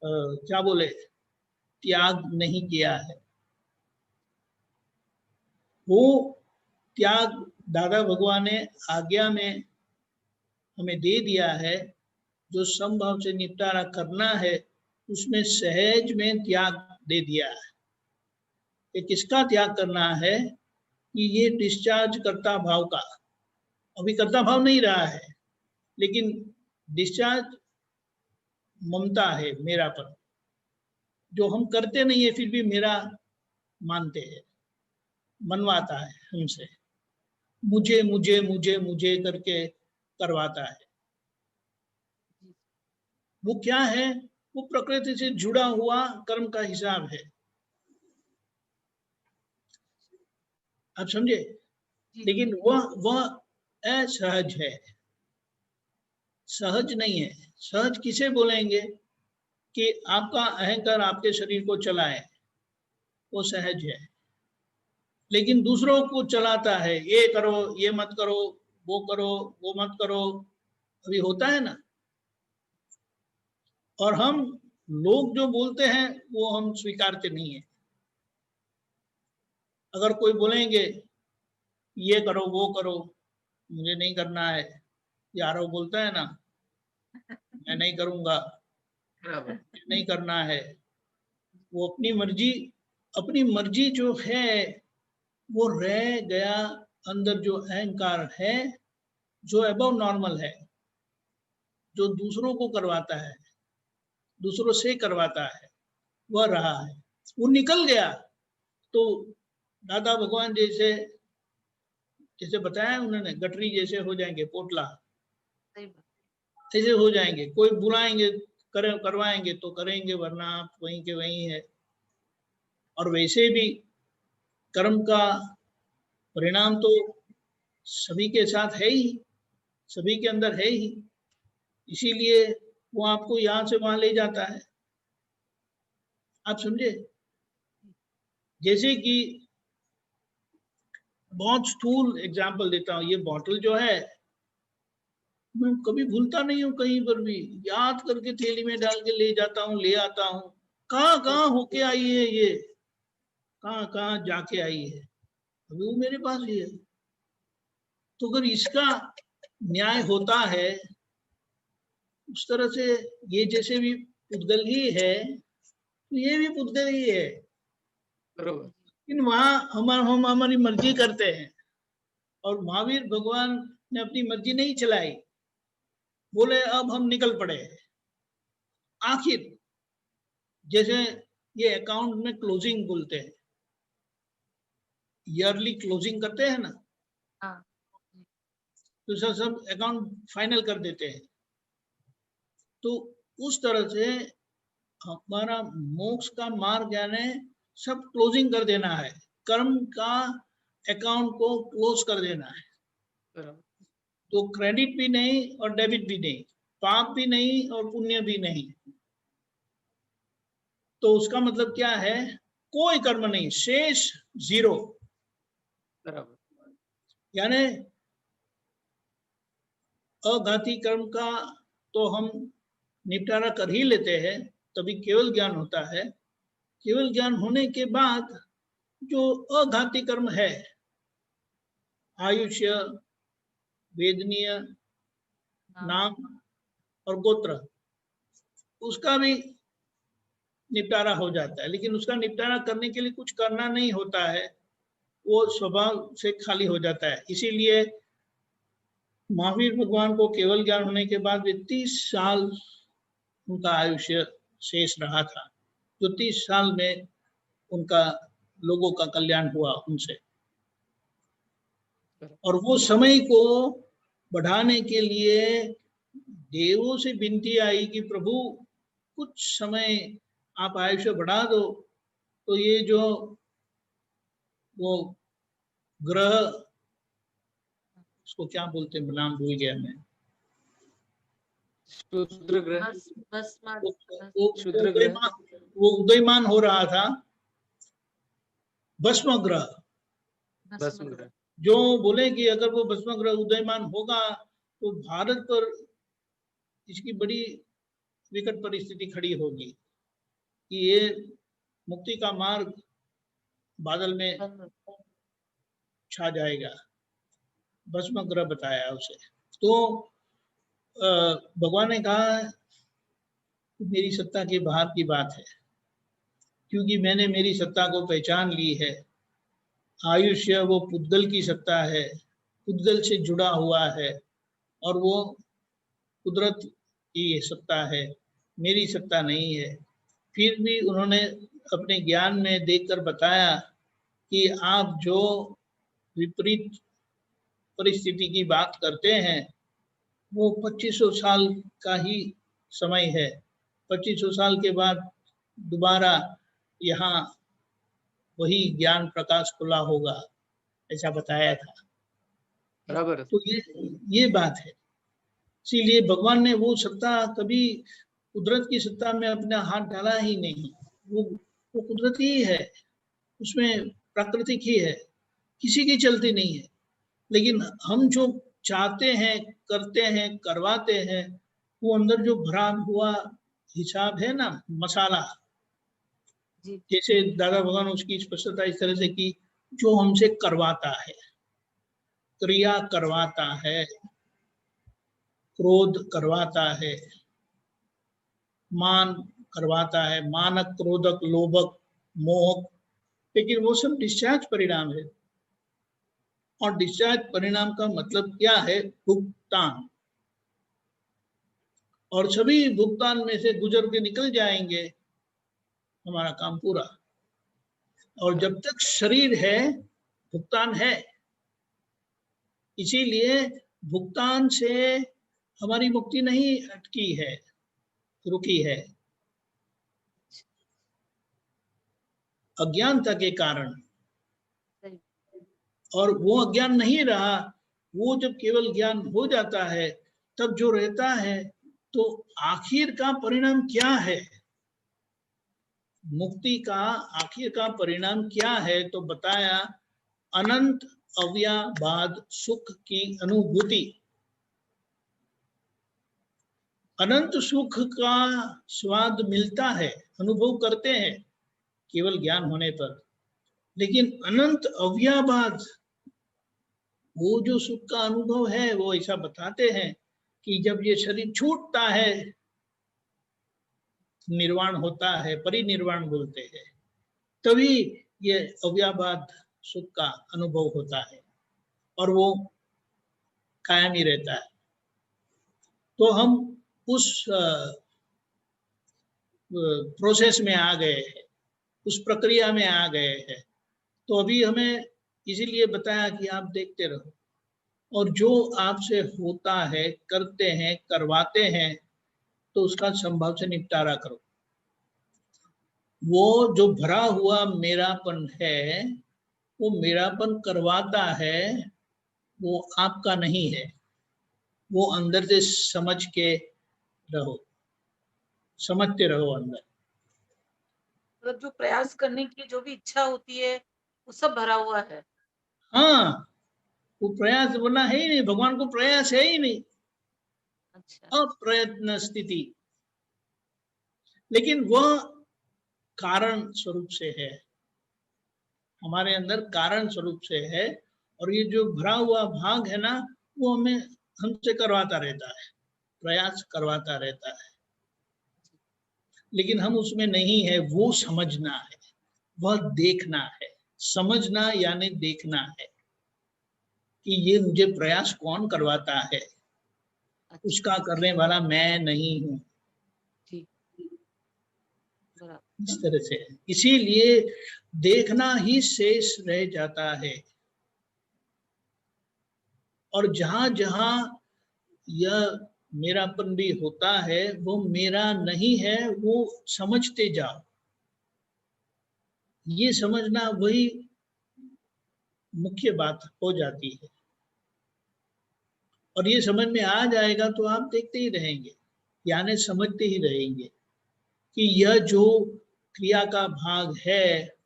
क्या बोले, त्याग नहीं किया है। वो त्याग दादा भगवान ने आज्ञा में हमें दे दिया है। जो संभव से निपटारा करना है, उसमें सहज में त्याग दे दिया है। ये किसका त्याग करना है? कि ये डिस्चार्ज कर्ता भाव का। अभी कर्ता भाव नहीं रहा है, लेकिन डिस्चार्ज ममता है, मेरापन, जो हम करते नहीं है फिर भी मेरा मानते हैं, मनवाता है हमसे, मुझे मुझे मुझे मुझे करके करवाता है। वो क्या है? वो प्रकृति से जुड़ा हुआ कर्म का हिसाब है। आप समझे? लेकिन वह असहज है, सहज नहीं है। सहज किसे बोलेंगे? कि आपका अहंकार आपके शरीर को चलाए, वो सहज है। लेकिन दूसरों को चलाता है, ये करो, ये मत करो, वो करो, वो मत करो, अभी होता है ना। और हम लोग जो बोलते हैं वो हम स्वीकारते नहीं है। अगर कोई बोलेंगे ये करो वो करो, मुझे नहीं करना है, यारो बोलता है ना, मैं नहीं करूंगा, नहीं करना है, वो अपनी मर्जी जो है वो रह गया। अंदर जो अहंकार है, जो अबव नॉर्मल है, जो दूसरों को करवाता है, दूसरों से करवाता है, वह रहा है, वो निकल गया। तो दादा भगवान जैसे बताया उन्होंने, गठरी जैसे हो जाएंगे, पोटला ऐसे हो जाएंगे। कोई बुलाएंगे करवाएंगे तो करेंगे, वरना आप वहीं के वहीं है। और वैसे भी कर्म का परिणाम तो सभी के साथ है ही, सभी के अंदर है ही, इसीलिए वो आपको यहाँ से वहां ले जाता है। आप समझे? जैसे कि बहुत स्थूल एग्जाम्पल देता हूँ, ये बॉटल जो है मैं कभी भूलता नहीं हूँ, कहीं पर भी याद करके थैली में डाल के ले जाता हूँ, ले आता हूँ। कहाँ होके आई है ये, कहाँ जाके आई है, अभी वो मेरे पास ही है। तो अगर इसका न्याय होता है उस तरह से, ये जैसे भी पुद्गल ही है तो ये भी पुद्गल ही है, लेकिन वहां हम हमारी मर्जी करते हैं। और महावीर भगवान ने अपनी मर्जी नहीं चलाई, बोले अब हम निकल पड़े। आखिर जैसे ये अकाउंट में क्लोजिंग बोलते हैं, ईयरली क्लोजिंग करते हैं ना, तो सब अकाउंट फाइनल कर देते हैं। तो उस तरह से हमारा मोक्ष का मार्ग यानी सब क्लोजिंग कर देना है, कर्म का अकाउंट को क्लोज कर देना है। तो क्रेडिट भी नहीं और डेबिट भी नहीं, पाप भी नहीं और पुण्य भी नहीं। तो उसका मतलब क्या है? कोई कर्म नहीं, शेष जीरो। यानी अघाती कर्म का तो हम निपटारा कर ही लेते हैं, तभी केवल ज्ञान होता है। केवल ज्ञान होने के बाद जो अघाती कर्म है, आयुष्य, वेदनीय, नाम और गोत्र, उसका भी निपटारा हो जाता है। लेकिन उसका निपटारा करने के लिए कुछ करना नहीं होता है, वो स्वभाव से खाली हो जाता है। इसीलिए महावीर भगवान को केवल ज्ञान होने के बाद भी 30 साल उनका आयुष्य शेष रहा था। जो 30 साल में उनका लोगों का कल्याण हुआ उनसे। और वो समय को बढ़ाने के लिए देवों से विनती आई कि प्रभु कुछ समय आप आयुष्य बढ़ा दो, तो ये जो वो ग्रह, उसको क्या बोलते हैं, नाम भूल गया मैं, शूद्र ग्रह, वो उदयमान हो रहा था, भस्म ग्रह। जो बोले कि अगर वो भस्म ग्रह उदयमान होगा तो भारत पर इसकी बड़ी विकट परिस्थिति खड़ी होगी कि ये मुक्ति का मार्ग बादल में छा जाएगा। भस्म ग्रह बताया उसे। तो भगवान ने कहा मेरी सत्ता के बाहर की बात है, क्योंकि मैंने मेरी सत्ता को पहचान ली है। आयुष्य वो पुद्गल की सत्ता है, पुद्गल से जुड़ा हुआ है, और वो कुदरत की सत्ता है, मेरी सत्ता नहीं है। फिर भी उन्होंने अपने ज्ञान में देखकर बताया कि आप जो विपरीत परिस्थिति की बात करते हैं वो 2500 साल का ही समय है। 2500 साल के बाद दोबारा यहाँ वही ज्ञान प्रकाश खुला होगा, ऐसा बताया था। बराबर। तो ये बात है। इसीलिए भगवान ने वो सत्ता कभी कुदरत की सत्ता में अपना हाथ डाला ही नहीं। वो कुदरत ही है, उसमें प्राकृतिक ही है, किसी की चलती नहीं है। लेकिन हम जो चाहते हैं, करते हैं, करवाते हैं, वो अंदर जो भरा हुआ हिसाब है ना, मसाला, जैसे दादा भगवान उसकी स्पष्टता इस तरह से की, जो हमसे करवाता है, क्रिया करवाता है, क्रोध करवाता है, मान करवाता है, मानक, क्रोधक, लोभक, मोहक, लेकिन वो सब डिस्चार्ज परिणाम है। और डिस्चार्ज परिणाम का मतलब क्या है? भुगतान। और सभी भुगतान में से गुजर के निकल जाएंगे, हमारा काम पूरा। और जब तक शरीर है भुगतान है, इसीलिए भुगतान से हमारी मुक्ति नहीं अटकी है, रुकी है, अज्ञानता के कारण। और वो अज्ञान नहीं रहा, वो जब केवल ज्ञान हो जाता है तब जो रहता है, तो आखिर का परिणाम क्या है, मुक्ति का आखिर का परिणाम क्या है? तो बताया, अनंत अव्ययवाद सुख की अनुभूति। अनंत सुख का स्वाद मिलता है, अनुभव करते हैं केवल ज्ञान होने पर। लेकिन अनंत अव्ययवाद, वो जो सुख का अनुभव है, वो ऐसा बताते हैं कि जब ये शरीर छूटता है, निर्वाण होता है, परिनिर्वाण बोलते हैं, तभी ये अव्ययवाद सुख का अनुभव होता है और वो कायम ही रहता है। तो हम उस प्रोसेस में आ गए हैं, उस प्रक्रिया में आ गए हैं। तो अभी हमें इसीलिए बताया कि आप देखते रहो, और जो आपसे होता है, करते हैं, करवाते हैं, तो उसका संभव से निपटारा करो। वो जो भरा हुआ मेरापन है, वो मेरापन करवाता है, वो आपका नहीं है। वो अंदर से समझ के रहो, समझते रहो अंदर। मतलब जो प्रयास करने की जो भी इच्छा होती है, वो सब भरा हुआ है। हाँ, वो प्रयास बना है ही नहीं, भगवान को प्रयास है ही नहीं। अच्छा। अप्रयत्न स्थिति। लेकिन वह कारण स्वरूप से है, हमारे अंदर कारण स्वरूप से है। और ये जो भरा हुआ भाग है ना, वो हमें हमसे करवाता रहता है, प्रयास करवाता रहता है, लेकिन हम उसमें नहीं है। वो समझना है, वह देखना है। समझना यानी देखना है कि ये मुझे प्रयास कौन करवाता है, उसका करने वाला मैं नहीं हूं। इस तरह से, इसीलिए देखना ही शेष रह जाता है। और जहां जहां यह मेरापन भी होता है, वो मेरा नहीं है, वो समझते जाओ। ये समझना वही मुख्य बात हो जाती है। और ये समझ में आ जाएगा तो आप देखते ही रहेंगे, यानी समझते ही रहेंगे कि यह जो क्रिया का भाग है,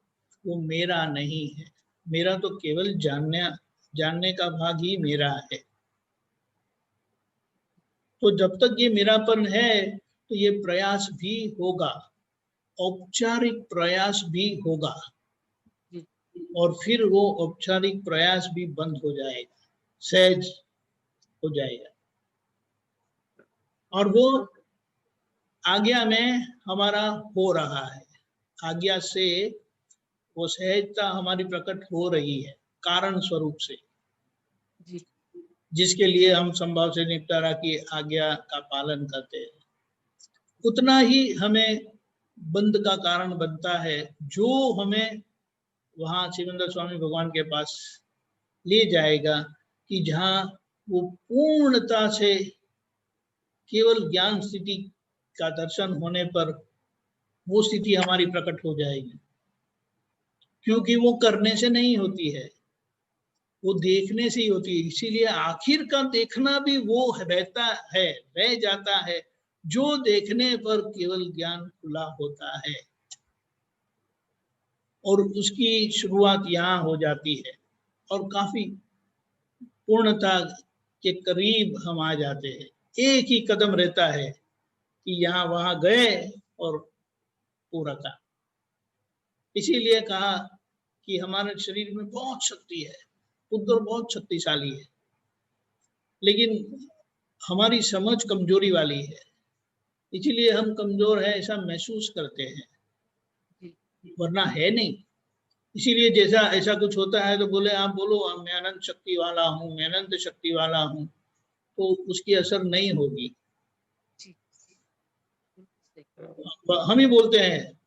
वो मेरा नहीं है। मेरा तो केवल जानने का भाग ही मेरा है। तो जब तक ये मेरापन है, तो ये प्रयास भी होगा, औपचारिक प्रयास भी होगा, और फिर वो औपचारिक प्रयास भी बंद हो जाएगा, सहज हो जाएगा। और वो आज्ञा में हमारा हो रहा है, आज्ञा से वो सहजता हमारी प्रकट हो रही है, कारण स्वरूप से, जिसके लिए हम संभव से निपटारा की आज्ञा का पालन करते हैं। उतना ही हमें बंध का कारण बनता है, जो हमें वहां शिवेंद्र स्वामी भगवान के पास ले जाएगा, कि जहां वो पूर्णता से केवल ज्ञान स्थिति का दर्शन होने पर वो स्थिति हमारी प्रकट हो जाएगी। क्योंकि वो करने से नहीं होती है, वो देखने से ही होती है। इसीलिए आखिर का देखना भी वो रहता है, रह जाता है, जो देखने पर केवल ज्ञान खुला होता है। और उसकी शुरुआत यहाँ हो जाती है, और काफी पूर्णता के करीब हम आ जाते हैं। एक ही कदम रहता है कि यहाँ वहां गए और पूरा था। इसीलिए कहा कि हमारे शरीर में बहुत शक्ति है, पुत्र बहुत शक्तिशाली है, लेकिन हमारी समझ कमजोरी वाली है, इसीलिए हम कमजोर है ऐसा महसूस करते हैं, वरना है नहीं। इसीलिए जैसा ऐसा कुछ होता है तो बोले आप बोलो मैं अनंत शक्ति वाला हूँ, मैं अनंत शक्ति वाला हूँ, तो उसकी असर नहीं होगी। हम ही बोलते हैं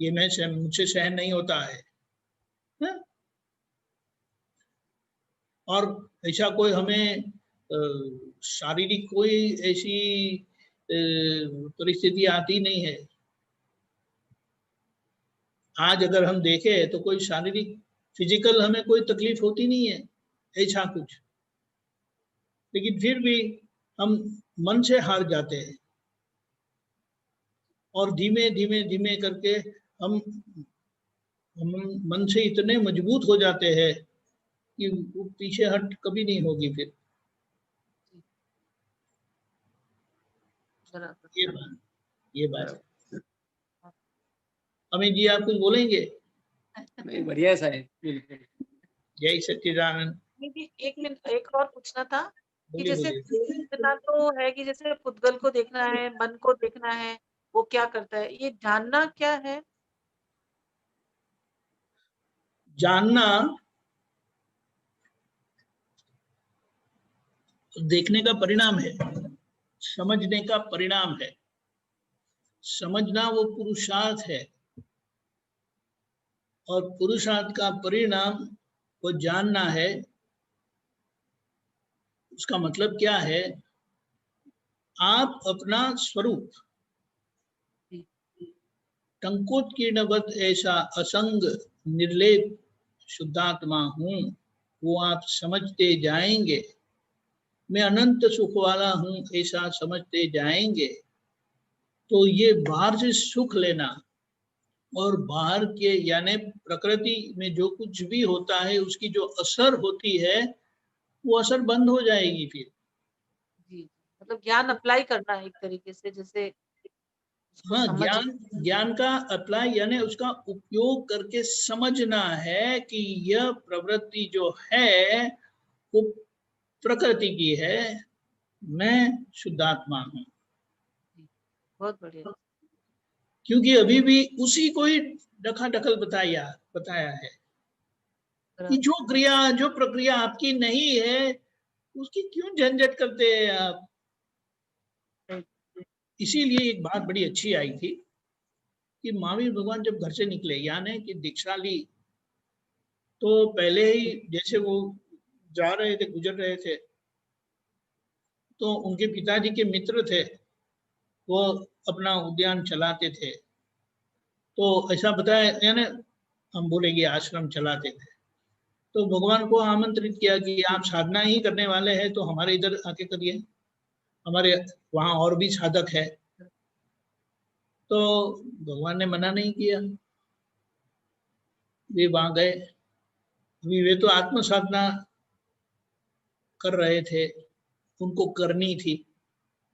ये मुझसे सहन नहीं होता है, और ऐसा कोई हमें शारीरिक कोई ऐसी परिस्थिति आती नहीं है। आज अगर हम देखें तो कोई शारीरिक फिजिकल हमें कोई तकलीफ होती नहीं है ऐसा कुछ, लेकिन फिर भी हम मन से हार जाते हैं और धीमे धीमे धीमे करके हम मन से इतने मजबूत हो जाते हैं कि वो पीछे हट कभी नहीं होगी। फिर ये बात अमित जी आप कुछ बोलेंगे? नहीं, बढ़िया सा है, बिल्कुल। जय सच्चिदानंद। एक मिनट, एक और पूछना था कि जैसे इतना तो है कि जैसे पुद्गल को देखना है, मन को देखना है, वो क्या करता है, ये जानना क्या है? जानना देखने का परिणाम है, समझने का परिणाम है। समझना वो पुरुषार्थ है और पुरुषार्थ का परिणाम वो जानना है। उसका मतलब क्या है? आप अपना स्वरूप टंकोत्कीर्णवत ऐसा असंग निर्लेप शुद्धात्मा हूँ, वो आप समझते जाएंगे। मैं अनंत सुख वाला हूँ ऐसा समझते जाएंगे। तो ये बाहर से सुख लेना और बाहर के यानी प्रकृति में जो कुछ भी होता है उसकी जो असर होती है वो असर बंद हो जाएगी। फिर जी, मतलब ज्ञान अप्लाई करना है एक तरीके से, जैसे हाँ, ज्ञान का अप्लाई यानी उसका उपयोग करके समझना है कि यह प्रवृत्ति जो है वो प्रकृति की है, मैं शुद्धात्मा हूँ। बहुत बढ़िया। क्योंकि अभी भी उसी को ही ढकाढकल बताया है कि जो क्रिया जो प्रक्रिया आपकी नहीं है उसकी क्यों झंझट करते हैं आप। इसीलिए एक बात बड़ी अच्छी आई थी कि महावीर भगवान जब घर से निकले यानी कि दीक्षा ली, तो पहले ही जैसे वो जा रहे थे, गुजर रहे थे, तो उनके पिताजी के मित्र थे, वो अपना उद्यान चलाते थे। तो ऐसा बताया यानी हम बोलेंगे आश्रम चलाते थे। तो भगवान को आमंत्रित किया कि आप साधना ही करने वाले हैं तो हमारे इधर आके करिए, हमारे वहां और भी साधक है। तो भगवान ने मना नहीं किया, वे वहां गए। वे तो आत्म साधना कर रहे थे, उनको करनी थी।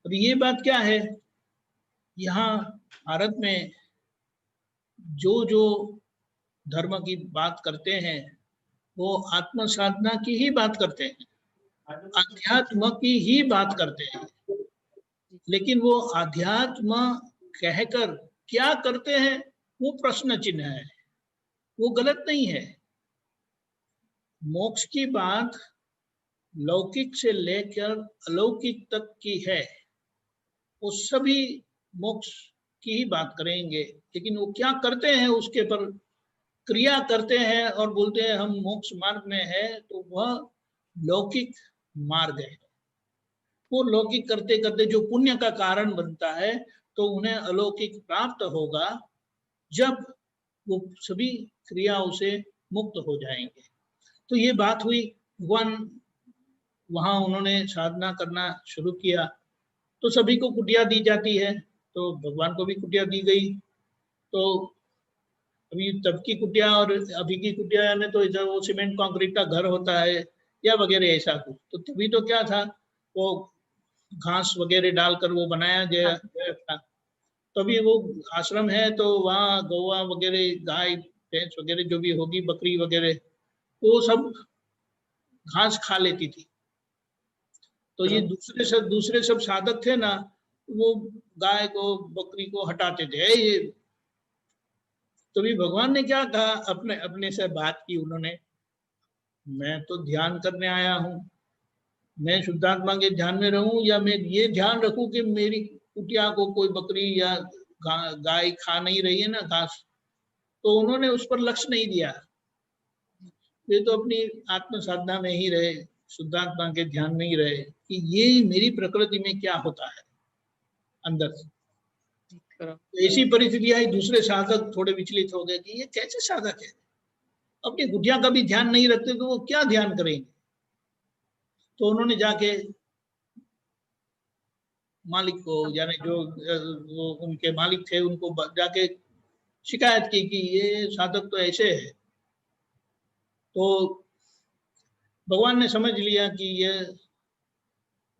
और ये बात क्या है, यहाँ भारत में जो जो धर्म की बात करते हैं वो आत्म साधना की ही बात करते हैं, अध्यात्म की ही बात करते हैं, लेकिन वो अध्यात्म कहकर क्या करते हैं वो प्रश्न चिन्ह है, वो गलत नहीं है। मोक्ष की बात लौकिक से लेकर अलौकिक तक की है, वो सभी मोक्ष की ही बात करेंगे, लेकिन वो क्या करते हैं उसके पर क्रिया करते हैं और बोलते हैं हम मोक्ष मार्ग में है, तो वह लौकिक मार्ग है। वो लौकिक करते करते जो पुण्य का कारण बनता है तो उन्हें अलौकिक प्राप्त होगा जब वो सभी क्रियाओं से मुक्त हो जाएंगे। तो ये बात हुई, भगवान वहां उन्होंने साधना करना शुरू किया, तो सभी को कुटिया दी जाती है, तो भगवान को भी कुटिया दी गई। तो अभी तब की कुटिया और अभी की कुटिया में तो इधर वो सीमेंट कंक्रीट का घर होता है या वगैरह ऐसा कुछ, तो तभी तो क्या था वो घास वगैरह डालकर वो बनाया गया था। तभी वो आश्रम है तो वहाँ गौवा वगैरह गाय भैंस वगैरह जो भी होगी, बकरी वगैरह, वो सब घास खा लेती थी। तो ये दूसरे सब साधक थे ना, वो गाय को बकरी को हटाते थे। ये तो भी भगवान ने क्या कहा, अपने अपने से बात की उन्होंने, मैं तो ध्यान करने आया हूँ, मैं शुद्धात्मा के ध्यान में रहूं या मैं ये ध्यान रखूं कि मेरी कुटिया को कोई बकरी या गाय खा नहीं रही है ना घास। तो उन्होंने उस पर लक्ष्य नहीं दिया, वे तो अपनी आत्म साधना में ही रहे, शुद्धात्मा के ध्यान में ही रहे कि ये मेरी प्रकृति में क्या होता है अंदर से। तो ऐसी परिस्थिति आई, दूसरे साधक थोड़े विचलित हो गए कि ये कैसे साधक है, अपनी कुटिया का भी ध्यान नहीं रखते तो वो क्या ध्यान करेंगे। तो उन्होंने जाके मालिक को, यानी जो वो उनके मालिक थे, उनको जाके शिकायत की कि ये साधक तो ऐसे है। तो भगवान ने समझ लिया कि ये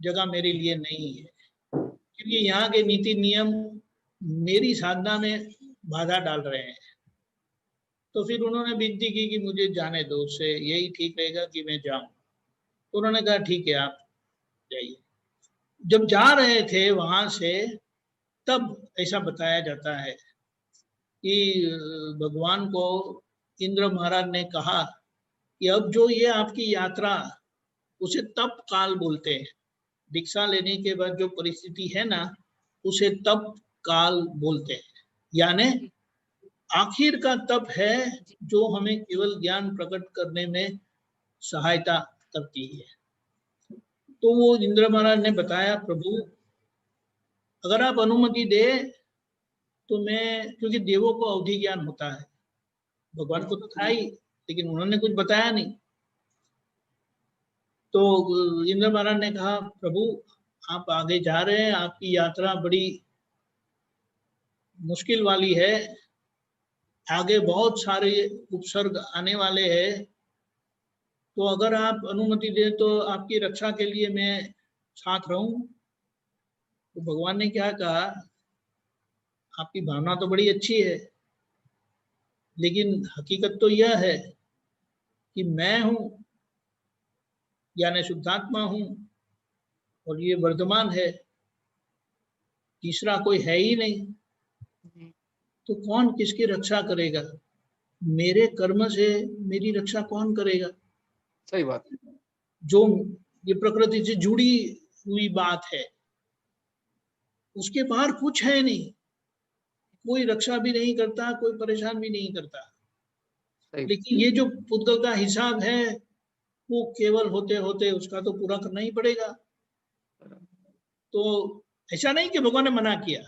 जगह मेरे लिए नहीं है, क्योंकि यहाँ के नीति नियम मेरी साधना में बाधा डाल रहे हैं। तो फिर उन्होंने विनती की कि मुझे जाने दो, उससे यही ठीक रहेगा कि मैं जाऊं। तो उन्होंने कहा ठीक है आप जाइए। जब जा रहे थे वहां से, तब ऐसा बताया जाता है कि भगवान को इंद्र महाराज ने कहा कि अब जो ये आपकी यात्रा, उसे तप काल बोलते हैं। दीक्षा लेने के बाद जो परिस्थिति है ना, उसे तप काल बोलते हैं। यानी आखिर का तप है जो हमें केवल ज्ञान प्रकट करने में सहायता करती है। तो वो इंद्र महाराज ने बताया, प्रभु अगर आप अनुमति दे तो मैं, क्योंकि देवों को अवधि ज्ञान होता है, भगवान को तो था ही, लेकिन उन्होंने कुछ बताया नहीं। तो इंद्र महाराज ने कहा, प्रभु आप आगे जा रहे हैं, आपकी यात्रा बड़ी मुश्किल वाली है, आगे बहुत सारे उपसर्ग आने वाले हैं, तो अगर आप अनुमति दें तो आपकी रक्षा के लिए मैं साथ रहूं। तो भगवान ने क्या कहा, आपकी भावना तो बड़ी अच्छी है, लेकिन हकीकत तो यह है कि मैं हूं, यानी शुद्धात्मा हूं, और ये वर्तमान है, तीसरा कोई है ही नहीं। तो कौन किसकी रक्षा करेगा? मेरे कर्म से मेरी रक्षा कौन करेगा? सही बात। जो ये प्रकृति से जुड़ी हुई बात है, उसके बाहर कुछ है नहीं, कोई रक्षा भी नहीं करता, कोई परेशान भी नहीं करता। लेकिन ये जो पुद्गल का हिसाब है, वो केवल होते होते उसका तो पूरा करना ही पड़ेगा। तो ऐसा नहीं कि भगवान ने मना किया,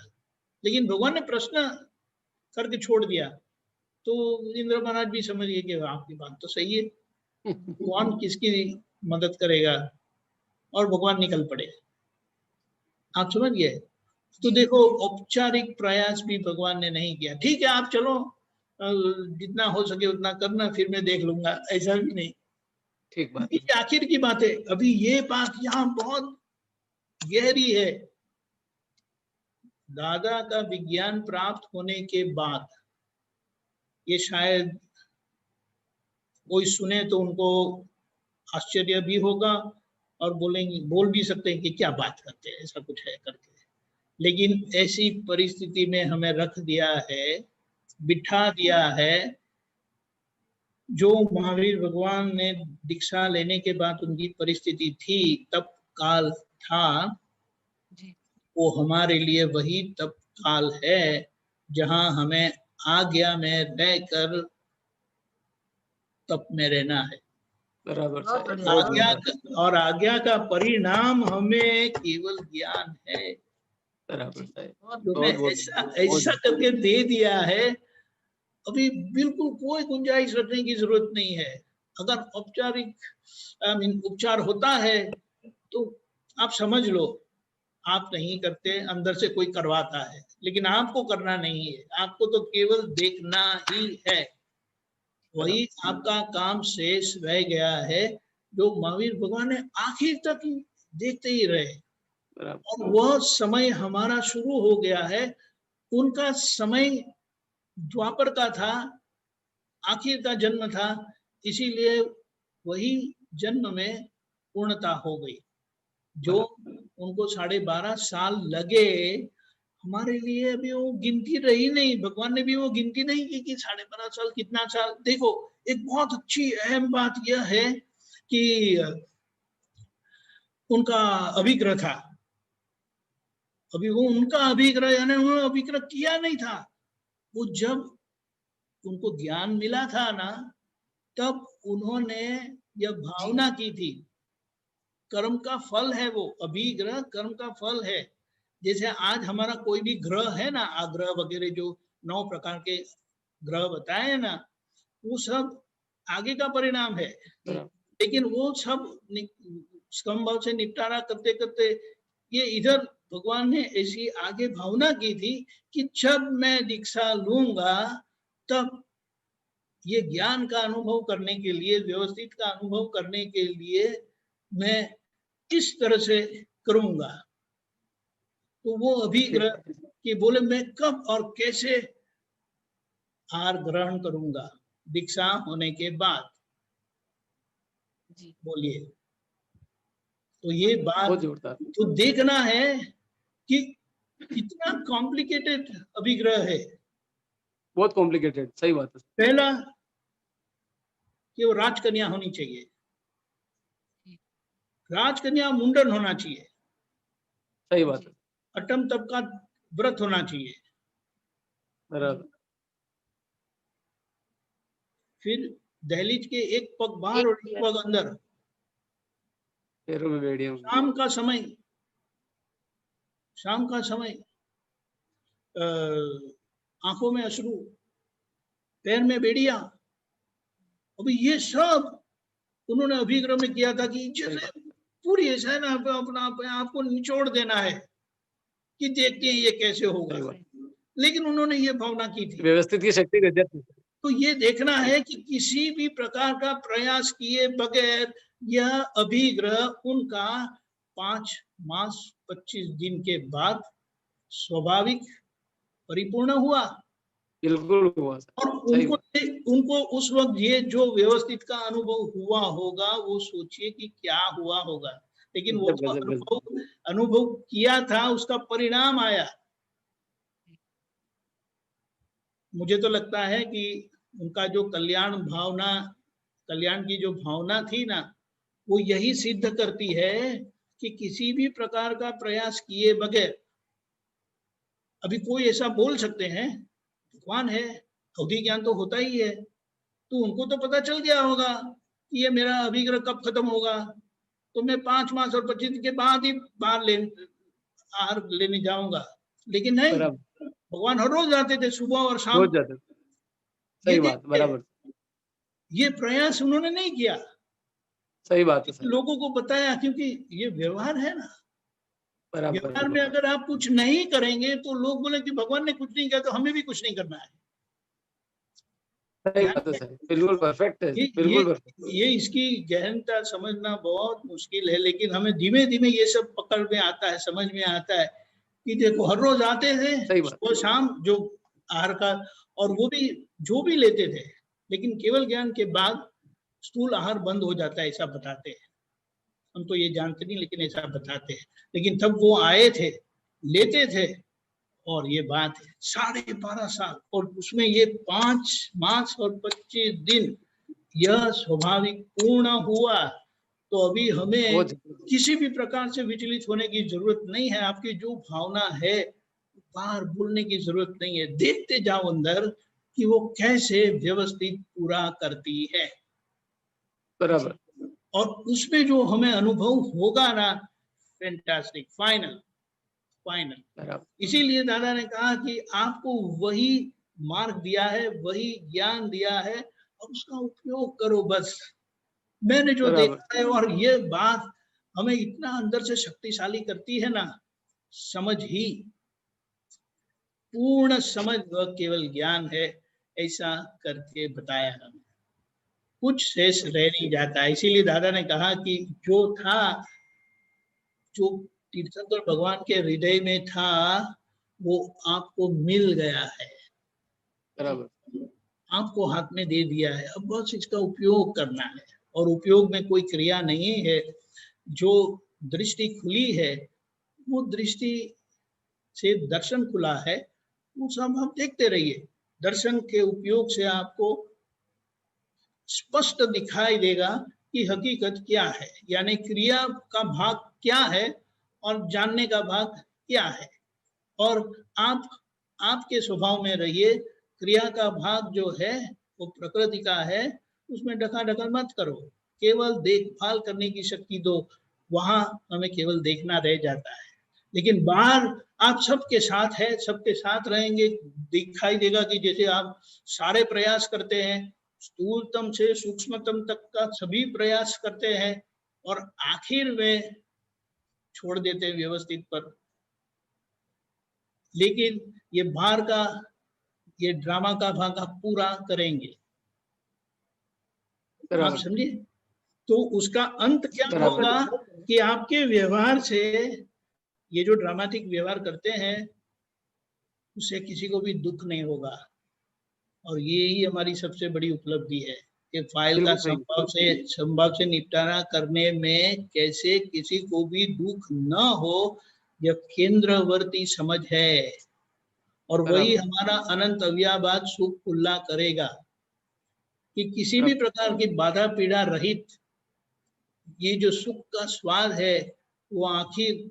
लेकिन भगवान ने प्रश्न करके छोड़ दिया। तो इंद्र महाराज भी समझ गए कि आपकी बात तो सही है, कौन किसकी मदद करेगा, और भगवान निकल पड़े। आप समझ गए? तो देखो, औपचारिक प्रयास भी भगवान ने नहीं किया। ठीक है आप चलो, जितना हो सके उतना करना, फिर मैं देख लूंगा, ऐसा भी नहीं। ठीक बात। ये आखिर की बात है। अभी ये बात यहाँ बहुत गहरी है। दादा का विज्ञान प्राप्त होने के बाद ये शायद कोई सुने तो उनको आश्चर्य भी होगा, और बोल भी सकते हैं कि क्या बात करते हैं, ऐसा कुछ है करके। लेकिन ऐसी परिस्थिति में हमें रख दिया है, बिठा दिया है, जो महावीर भगवान ने दीक्षा लेने के बाद उनकी परिस्थिति थी, तप काल था, वो हमारे लिए वही तप काल है जहां हमें आज्ञा में रहकर तप में रहना है। बराबर। आज्ञा का परिणाम हमें केवल ज्ञान है। बराबर। ऐसा करके दे दिया है, अभी बिल्कुल कोई गुंजाइश रखने की जरूरत नहीं है। अगर औपचारिक उपचार होता है तो आप समझ लो, आप नहीं करते, अंदर से कोई करवाता है, लेकिन आपको करना नहीं है, आपको तो केवल देखना ही है। वही आपका काम शेष रह गया है, जो महावीर भगवान ने आखिर तक देखते ही रहे। और वह समय हमारा शुरू हो गया है। उनका समय द्वापर का था, आखिर का जन्म था, इसीलिए वही जन्म में पूर्णता हो गई। जो उनको 12.5 साल लगे, हमारे लिए अभी वो गिनती रही नहीं, भगवान ने भी वो गिनती नहीं की कि 12.5 साल कितना साल। देखो, एक बहुत अच्छी अहम बात यह है कि उनका अभिग्रह था। अभी वो उनका अभिग्रह, यानी उन्होंने अभिग्रह किया नहीं था। वो जब उनको ज्ञान मिला था ना, तब उन्होंने यह भावना की थी। कर्म का फल है वो, अभिग्रह कर्म का फल है। जैसे आज हमारा कोई भी ग्रह है ना, आग्रह वगैरह जो 9 प्रकार के ग्रह बताए ना, वो सब आगे का परिणाम है। लेकिन वो सब संभव से निपटारा करते करते ये इधर भगवान ने ऐसी आगे भावना की थी कि जब मैं दीक्षा लूंगा तब ये ज्ञान का अनुभव करने के लिए, व्यवस्थित का अनुभव करने के लिए मैं किस तरह से करूंगा। तो वो अभिग्रह कि बोले मैं कब और कैसे आहार ग्रहण करूंगा दीक्षा होने के बाद। बोलिए, तो ये बात तो देखना है कि कितना कॉम्प्लिकेटेड अभिग्रह है। बहुत कॉम्प्लिकेटेड, सही बात है। पहला कि वो राजकन्या होनी चाहिए, राजकन्या मुंडन होना चाहिए, सही बात है। अटम तप का व्रत होना चाहिए, बराबर। फिर दहलीज के एक पग बाहर और एक पग अंदर, पैरों में बेड़ियां, शाम का समय, शाम का समय, आंखों में अश्रु, पैर में बेड़िया। अभी ये सब उन्होंने अभिग्रह में किया था कि जैसे पूरी ऐसा है ना, अपना आपको निचोड़ देना है कि देखते हैं ये कैसे होगा। लेकिन उन्होंने ये भावना की थी, व्यवस्थित की शक्ति गजब। तो ये देखना है कि किसी भी प्रकार का प्रयास किए बगैर यह अभिग्रह उनका 5 मास 25 दिन के बाद स्वाभाविक परिपूर्ण हुआ। बिल्कुल हुआ। और उनको उस वक्त ये जो व्यवस्थित का अनुभव हुआ होगा, वो सोचिए कि क्या हुआ होगा। लेकिन वो जो अनुभव किया था उसका परिणाम आया। मुझे तो लगता है कि उनका जो कल्याण भावना, कल्याण की जो भावना थी ना, वो यही सिद्ध करती है कि किसी भी प्रकार का प्रयास किए बगैर, अभी कोई ऐसा बोल सकते हैं भगवान है, अवधि ज्ञान तो होता ही है, तो उनको तो पता चल गया होगा कि ये मेरा अभिग्रह कब खत्म होगा, तो मैं 5 मास और 25 दिन के बाद ही आहार लेने जाऊंगा। लेकिन नहीं, भगवान हर रोज आते थे, सुबह और शाम। सही बात, बराबर। ये प्रयास उन्होंने नहीं किया। सही बात है। लोगों को बताया, क्योंकि ये व्यवहार है ना, व्यवहार में अगर आप कुछ नहीं करेंगे तो लोग बोले कि भगवान ने कुछ नहीं किया तो हमें भी कुछ नहीं करना है। बिल्कुल परफेक्ट है, बिल्कुल परफेक्ट। ये इसकी गहनता समझना बहुत मुश्किल है, लेकिन हमें धीमे धीमे ये सब पकड़ में आता है, समझ में आता है कि देखो हर रोज आते थे वो शाम जो आहार का, और वो भी जो भी लेते थे, लेकिन केवल ज्ञान के बाद स्थूल आहार बंद हो जाता है, ऐसा बताते हैं। हम तो ये जानते नहीं, लेकिन ऐसा बताते हैं। लेकिन तब वो आए थे, लेते थे, और ये बात है 12.5 साल, और उसमें ये 5 मास और 25 दिन यह स्वाभाविक पूर्ण हुआ। तो अभी हमें किसी भी प्रकार से विचलित होने की जरूरत नहीं है। आपकी जो भावना है बाहर बोलने की जरूरत नहीं है, देखते जाओ अंदर कि वो कैसे व्यवस्थित पूरा करती है। बराबर। और उसमें जो हमें अनुभव होगा ना, फैंटास्टिक, फाइनल। इसीलिए दादा ने कहा कि आपको वही मार्ग दिया है, वही ज्ञान दिया है, और उसका उपयोग करो बस। मैंने जो देखा है, और ये बात हमें इतना अंदर से शक्तिशाली करती है ना, समझ ही, पूर्ण समझ वह केवल ज्ञान है, ऐसा करके बताया हमें। कुछ शेष रह नहीं जाता। इसीलिए दादा ने कहा कि जो था, जो तीर्थंकर भगवान के हृदय में था, वो आपको मिल गया है। आपको हाथ में दे दिया है, अब बस इसका उपयोग करना है। और उपयोग में कोई क्रिया नहीं है, जो दृष्टि खुली है वो दृष्टि से दर्शन खुला है, वो सब आप देखते रहिए। दर्शन के उपयोग से आपको स्पष्ट दिखाई देगा कि हकीकत क्या है, यानी क्रिया का भाग क्या है और जानने का भाग क्या है। और आप आपके स्वभाव में रहिए, क्रिया का भाग जो है वो प्रकृति का है, उसमें ढकाढकल मत करो, केवल देखभाल करने की शक्ति दो, वहां हमें केवल देखना रह जाता है। लेकिन बाहर आप सबके साथ है, सबके साथ रहेंगे, दिखाई देगा कि जैसे आप सारे प्रयास करते हैं, स्थूलतम से सूक्ष्मतम तक का सभी प्रयास करते हैं और आखिर में छोड़ देते हैं व्यवस्थित पर। लेकिन ये बाहर का, ये ड्रामा का भाग आप पूरा करेंगे, आप समझे? तो उसका अंत क्या होगा कि आपके व्यवहार से, ये जो ड्रामेटिक व्यवहार करते हैं उससे किसी को भी दुख नहीं होगा। और ये ही हमारी सबसे बड़ी उपलब्धि है कि फाइल का संभव से निपटारा करने में कैसे किसी को भी दुख न हो, यह केंद्रवर्ती समझ है। और वही हमारा अनंत अव्याबाद सुख खुला करेगा कि किसी भी प्रकार की बाधा पीड़ा रहित ये जो सुख का स्वाद है, वो आखिर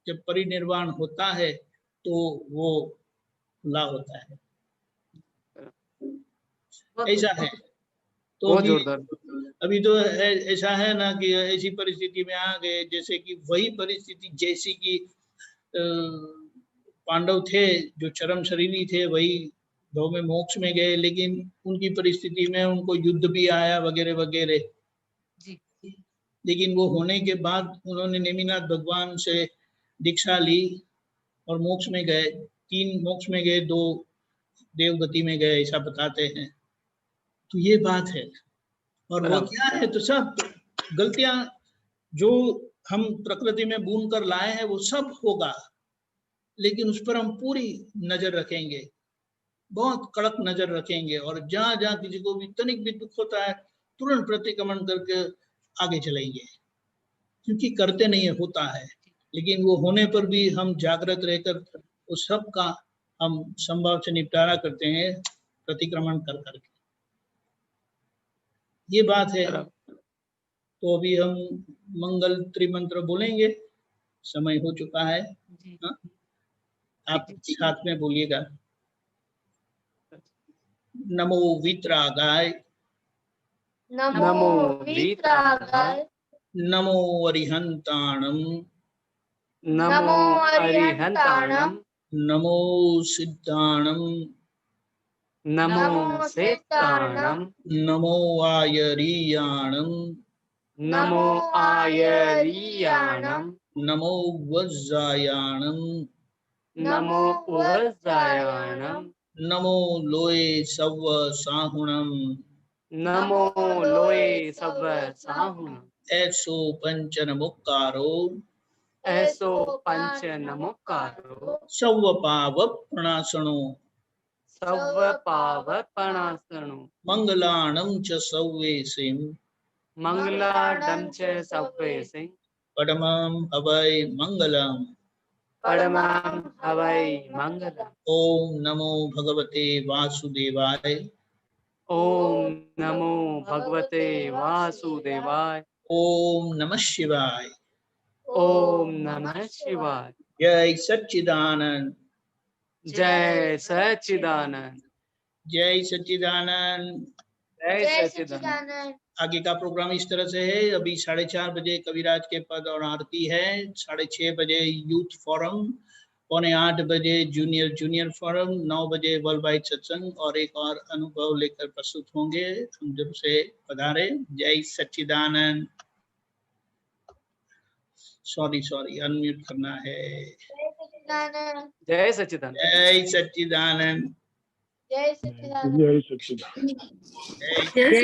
जब परिनिर्वाण होता है तो वो खुला होता है। ऐसा है। तो अभी तो ऐसा है ना कि ऐसी परिस्थिति में आ गए जैसे कि वही परिस्थिति जैसी कि पांडव थे जो चरम शरीरी थे, वही भव में मोक्ष में गए, लेकिन उनकी परिस्थिति में उनको युद्ध भी आया वगैरह वगैरह। लेकिन वो होने के बाद उन्होंने नेमिनाथ भगवान से दीक्षा ली और मोक्ष में गए। 3 मोक्ष में गए, 2 देवगति में गए, ऐसा बताते हैं। तो ये बात है। और वो क्या है, तो सब गलतियां जो हम प्रकृति में बूंद कर लाए हैं वो सब होगा, लेकिन उस पर हम पूरी नजर रखेंगे, बहुत कड़क नजर रखेंगे। और जहां जहां किसी को भी तनिक भी दुख होता है तुरंत प्रतिक्रमण करके आगे चलेंगे, क्योंकि करते नहीं होता है। लेकिन वो होने पर भी हम जागृत रहकर उस सब का हम संभव से निपटारा करते हैं, प्रतिक्रमण कर करके। ये बात है। तो अभी हम मंगल त्रिमंत्र बोलेंगे, समय हो चुका है। हाँ? आप साथ में बोलिएगा। नमो वितरागाय, नमो वितरागाय, नमो अरिहंताणम, नमो अरिहंताणम, नमो सिद्धाणम, नमो सिद्धाणम, नमो आयरीयाणम, नमो आयरीयाणम, नमो वज्रायाणम, नमो वज्रायाणम, नमो लोये सव्व साहुणम, नमो लोये सव्व साहुणम, ऐसो पंच नमोकारो, ऐसो पंच नमोकारो, सव्व पाव प्रणासनो, सव्व पाव प्रणासनो, मंगलाणं च सव्वेसिं, मंगलाडं च सव्वेसिं, परमं हवै मंगलम्, परमं हवै मंगलम्। ओम नमो भगवते वासुदेवाय, ओम नमो भगवते वासुदेवाय, ओम नमः शिवाय, ओम नमः शिवाय। जय सच्चिदानंद, जय सच्चिदानंद, जय सच्चिदानंद। जय सच्चिदानंद। आगे का प्रोग्राम इस तरह से है। अभी 4:30 बजे कविराज के पद और आरती है, 6:30 बजे यूथ फोरम, 7:45 बजे जूनियर फोरम, 9 बजे वर्ल्ड वाइड सत्संग और एक और अनुभव लेकर प्रस्तुत होंगे। हम जब से पधारे। जय सच्चिदानंद। सॉरी अनम्यूट करना है। जय सच्चिदानंद, जय सच्चिदानंद, जय सच्चिदानंद, जय सच्चिदानंद। जय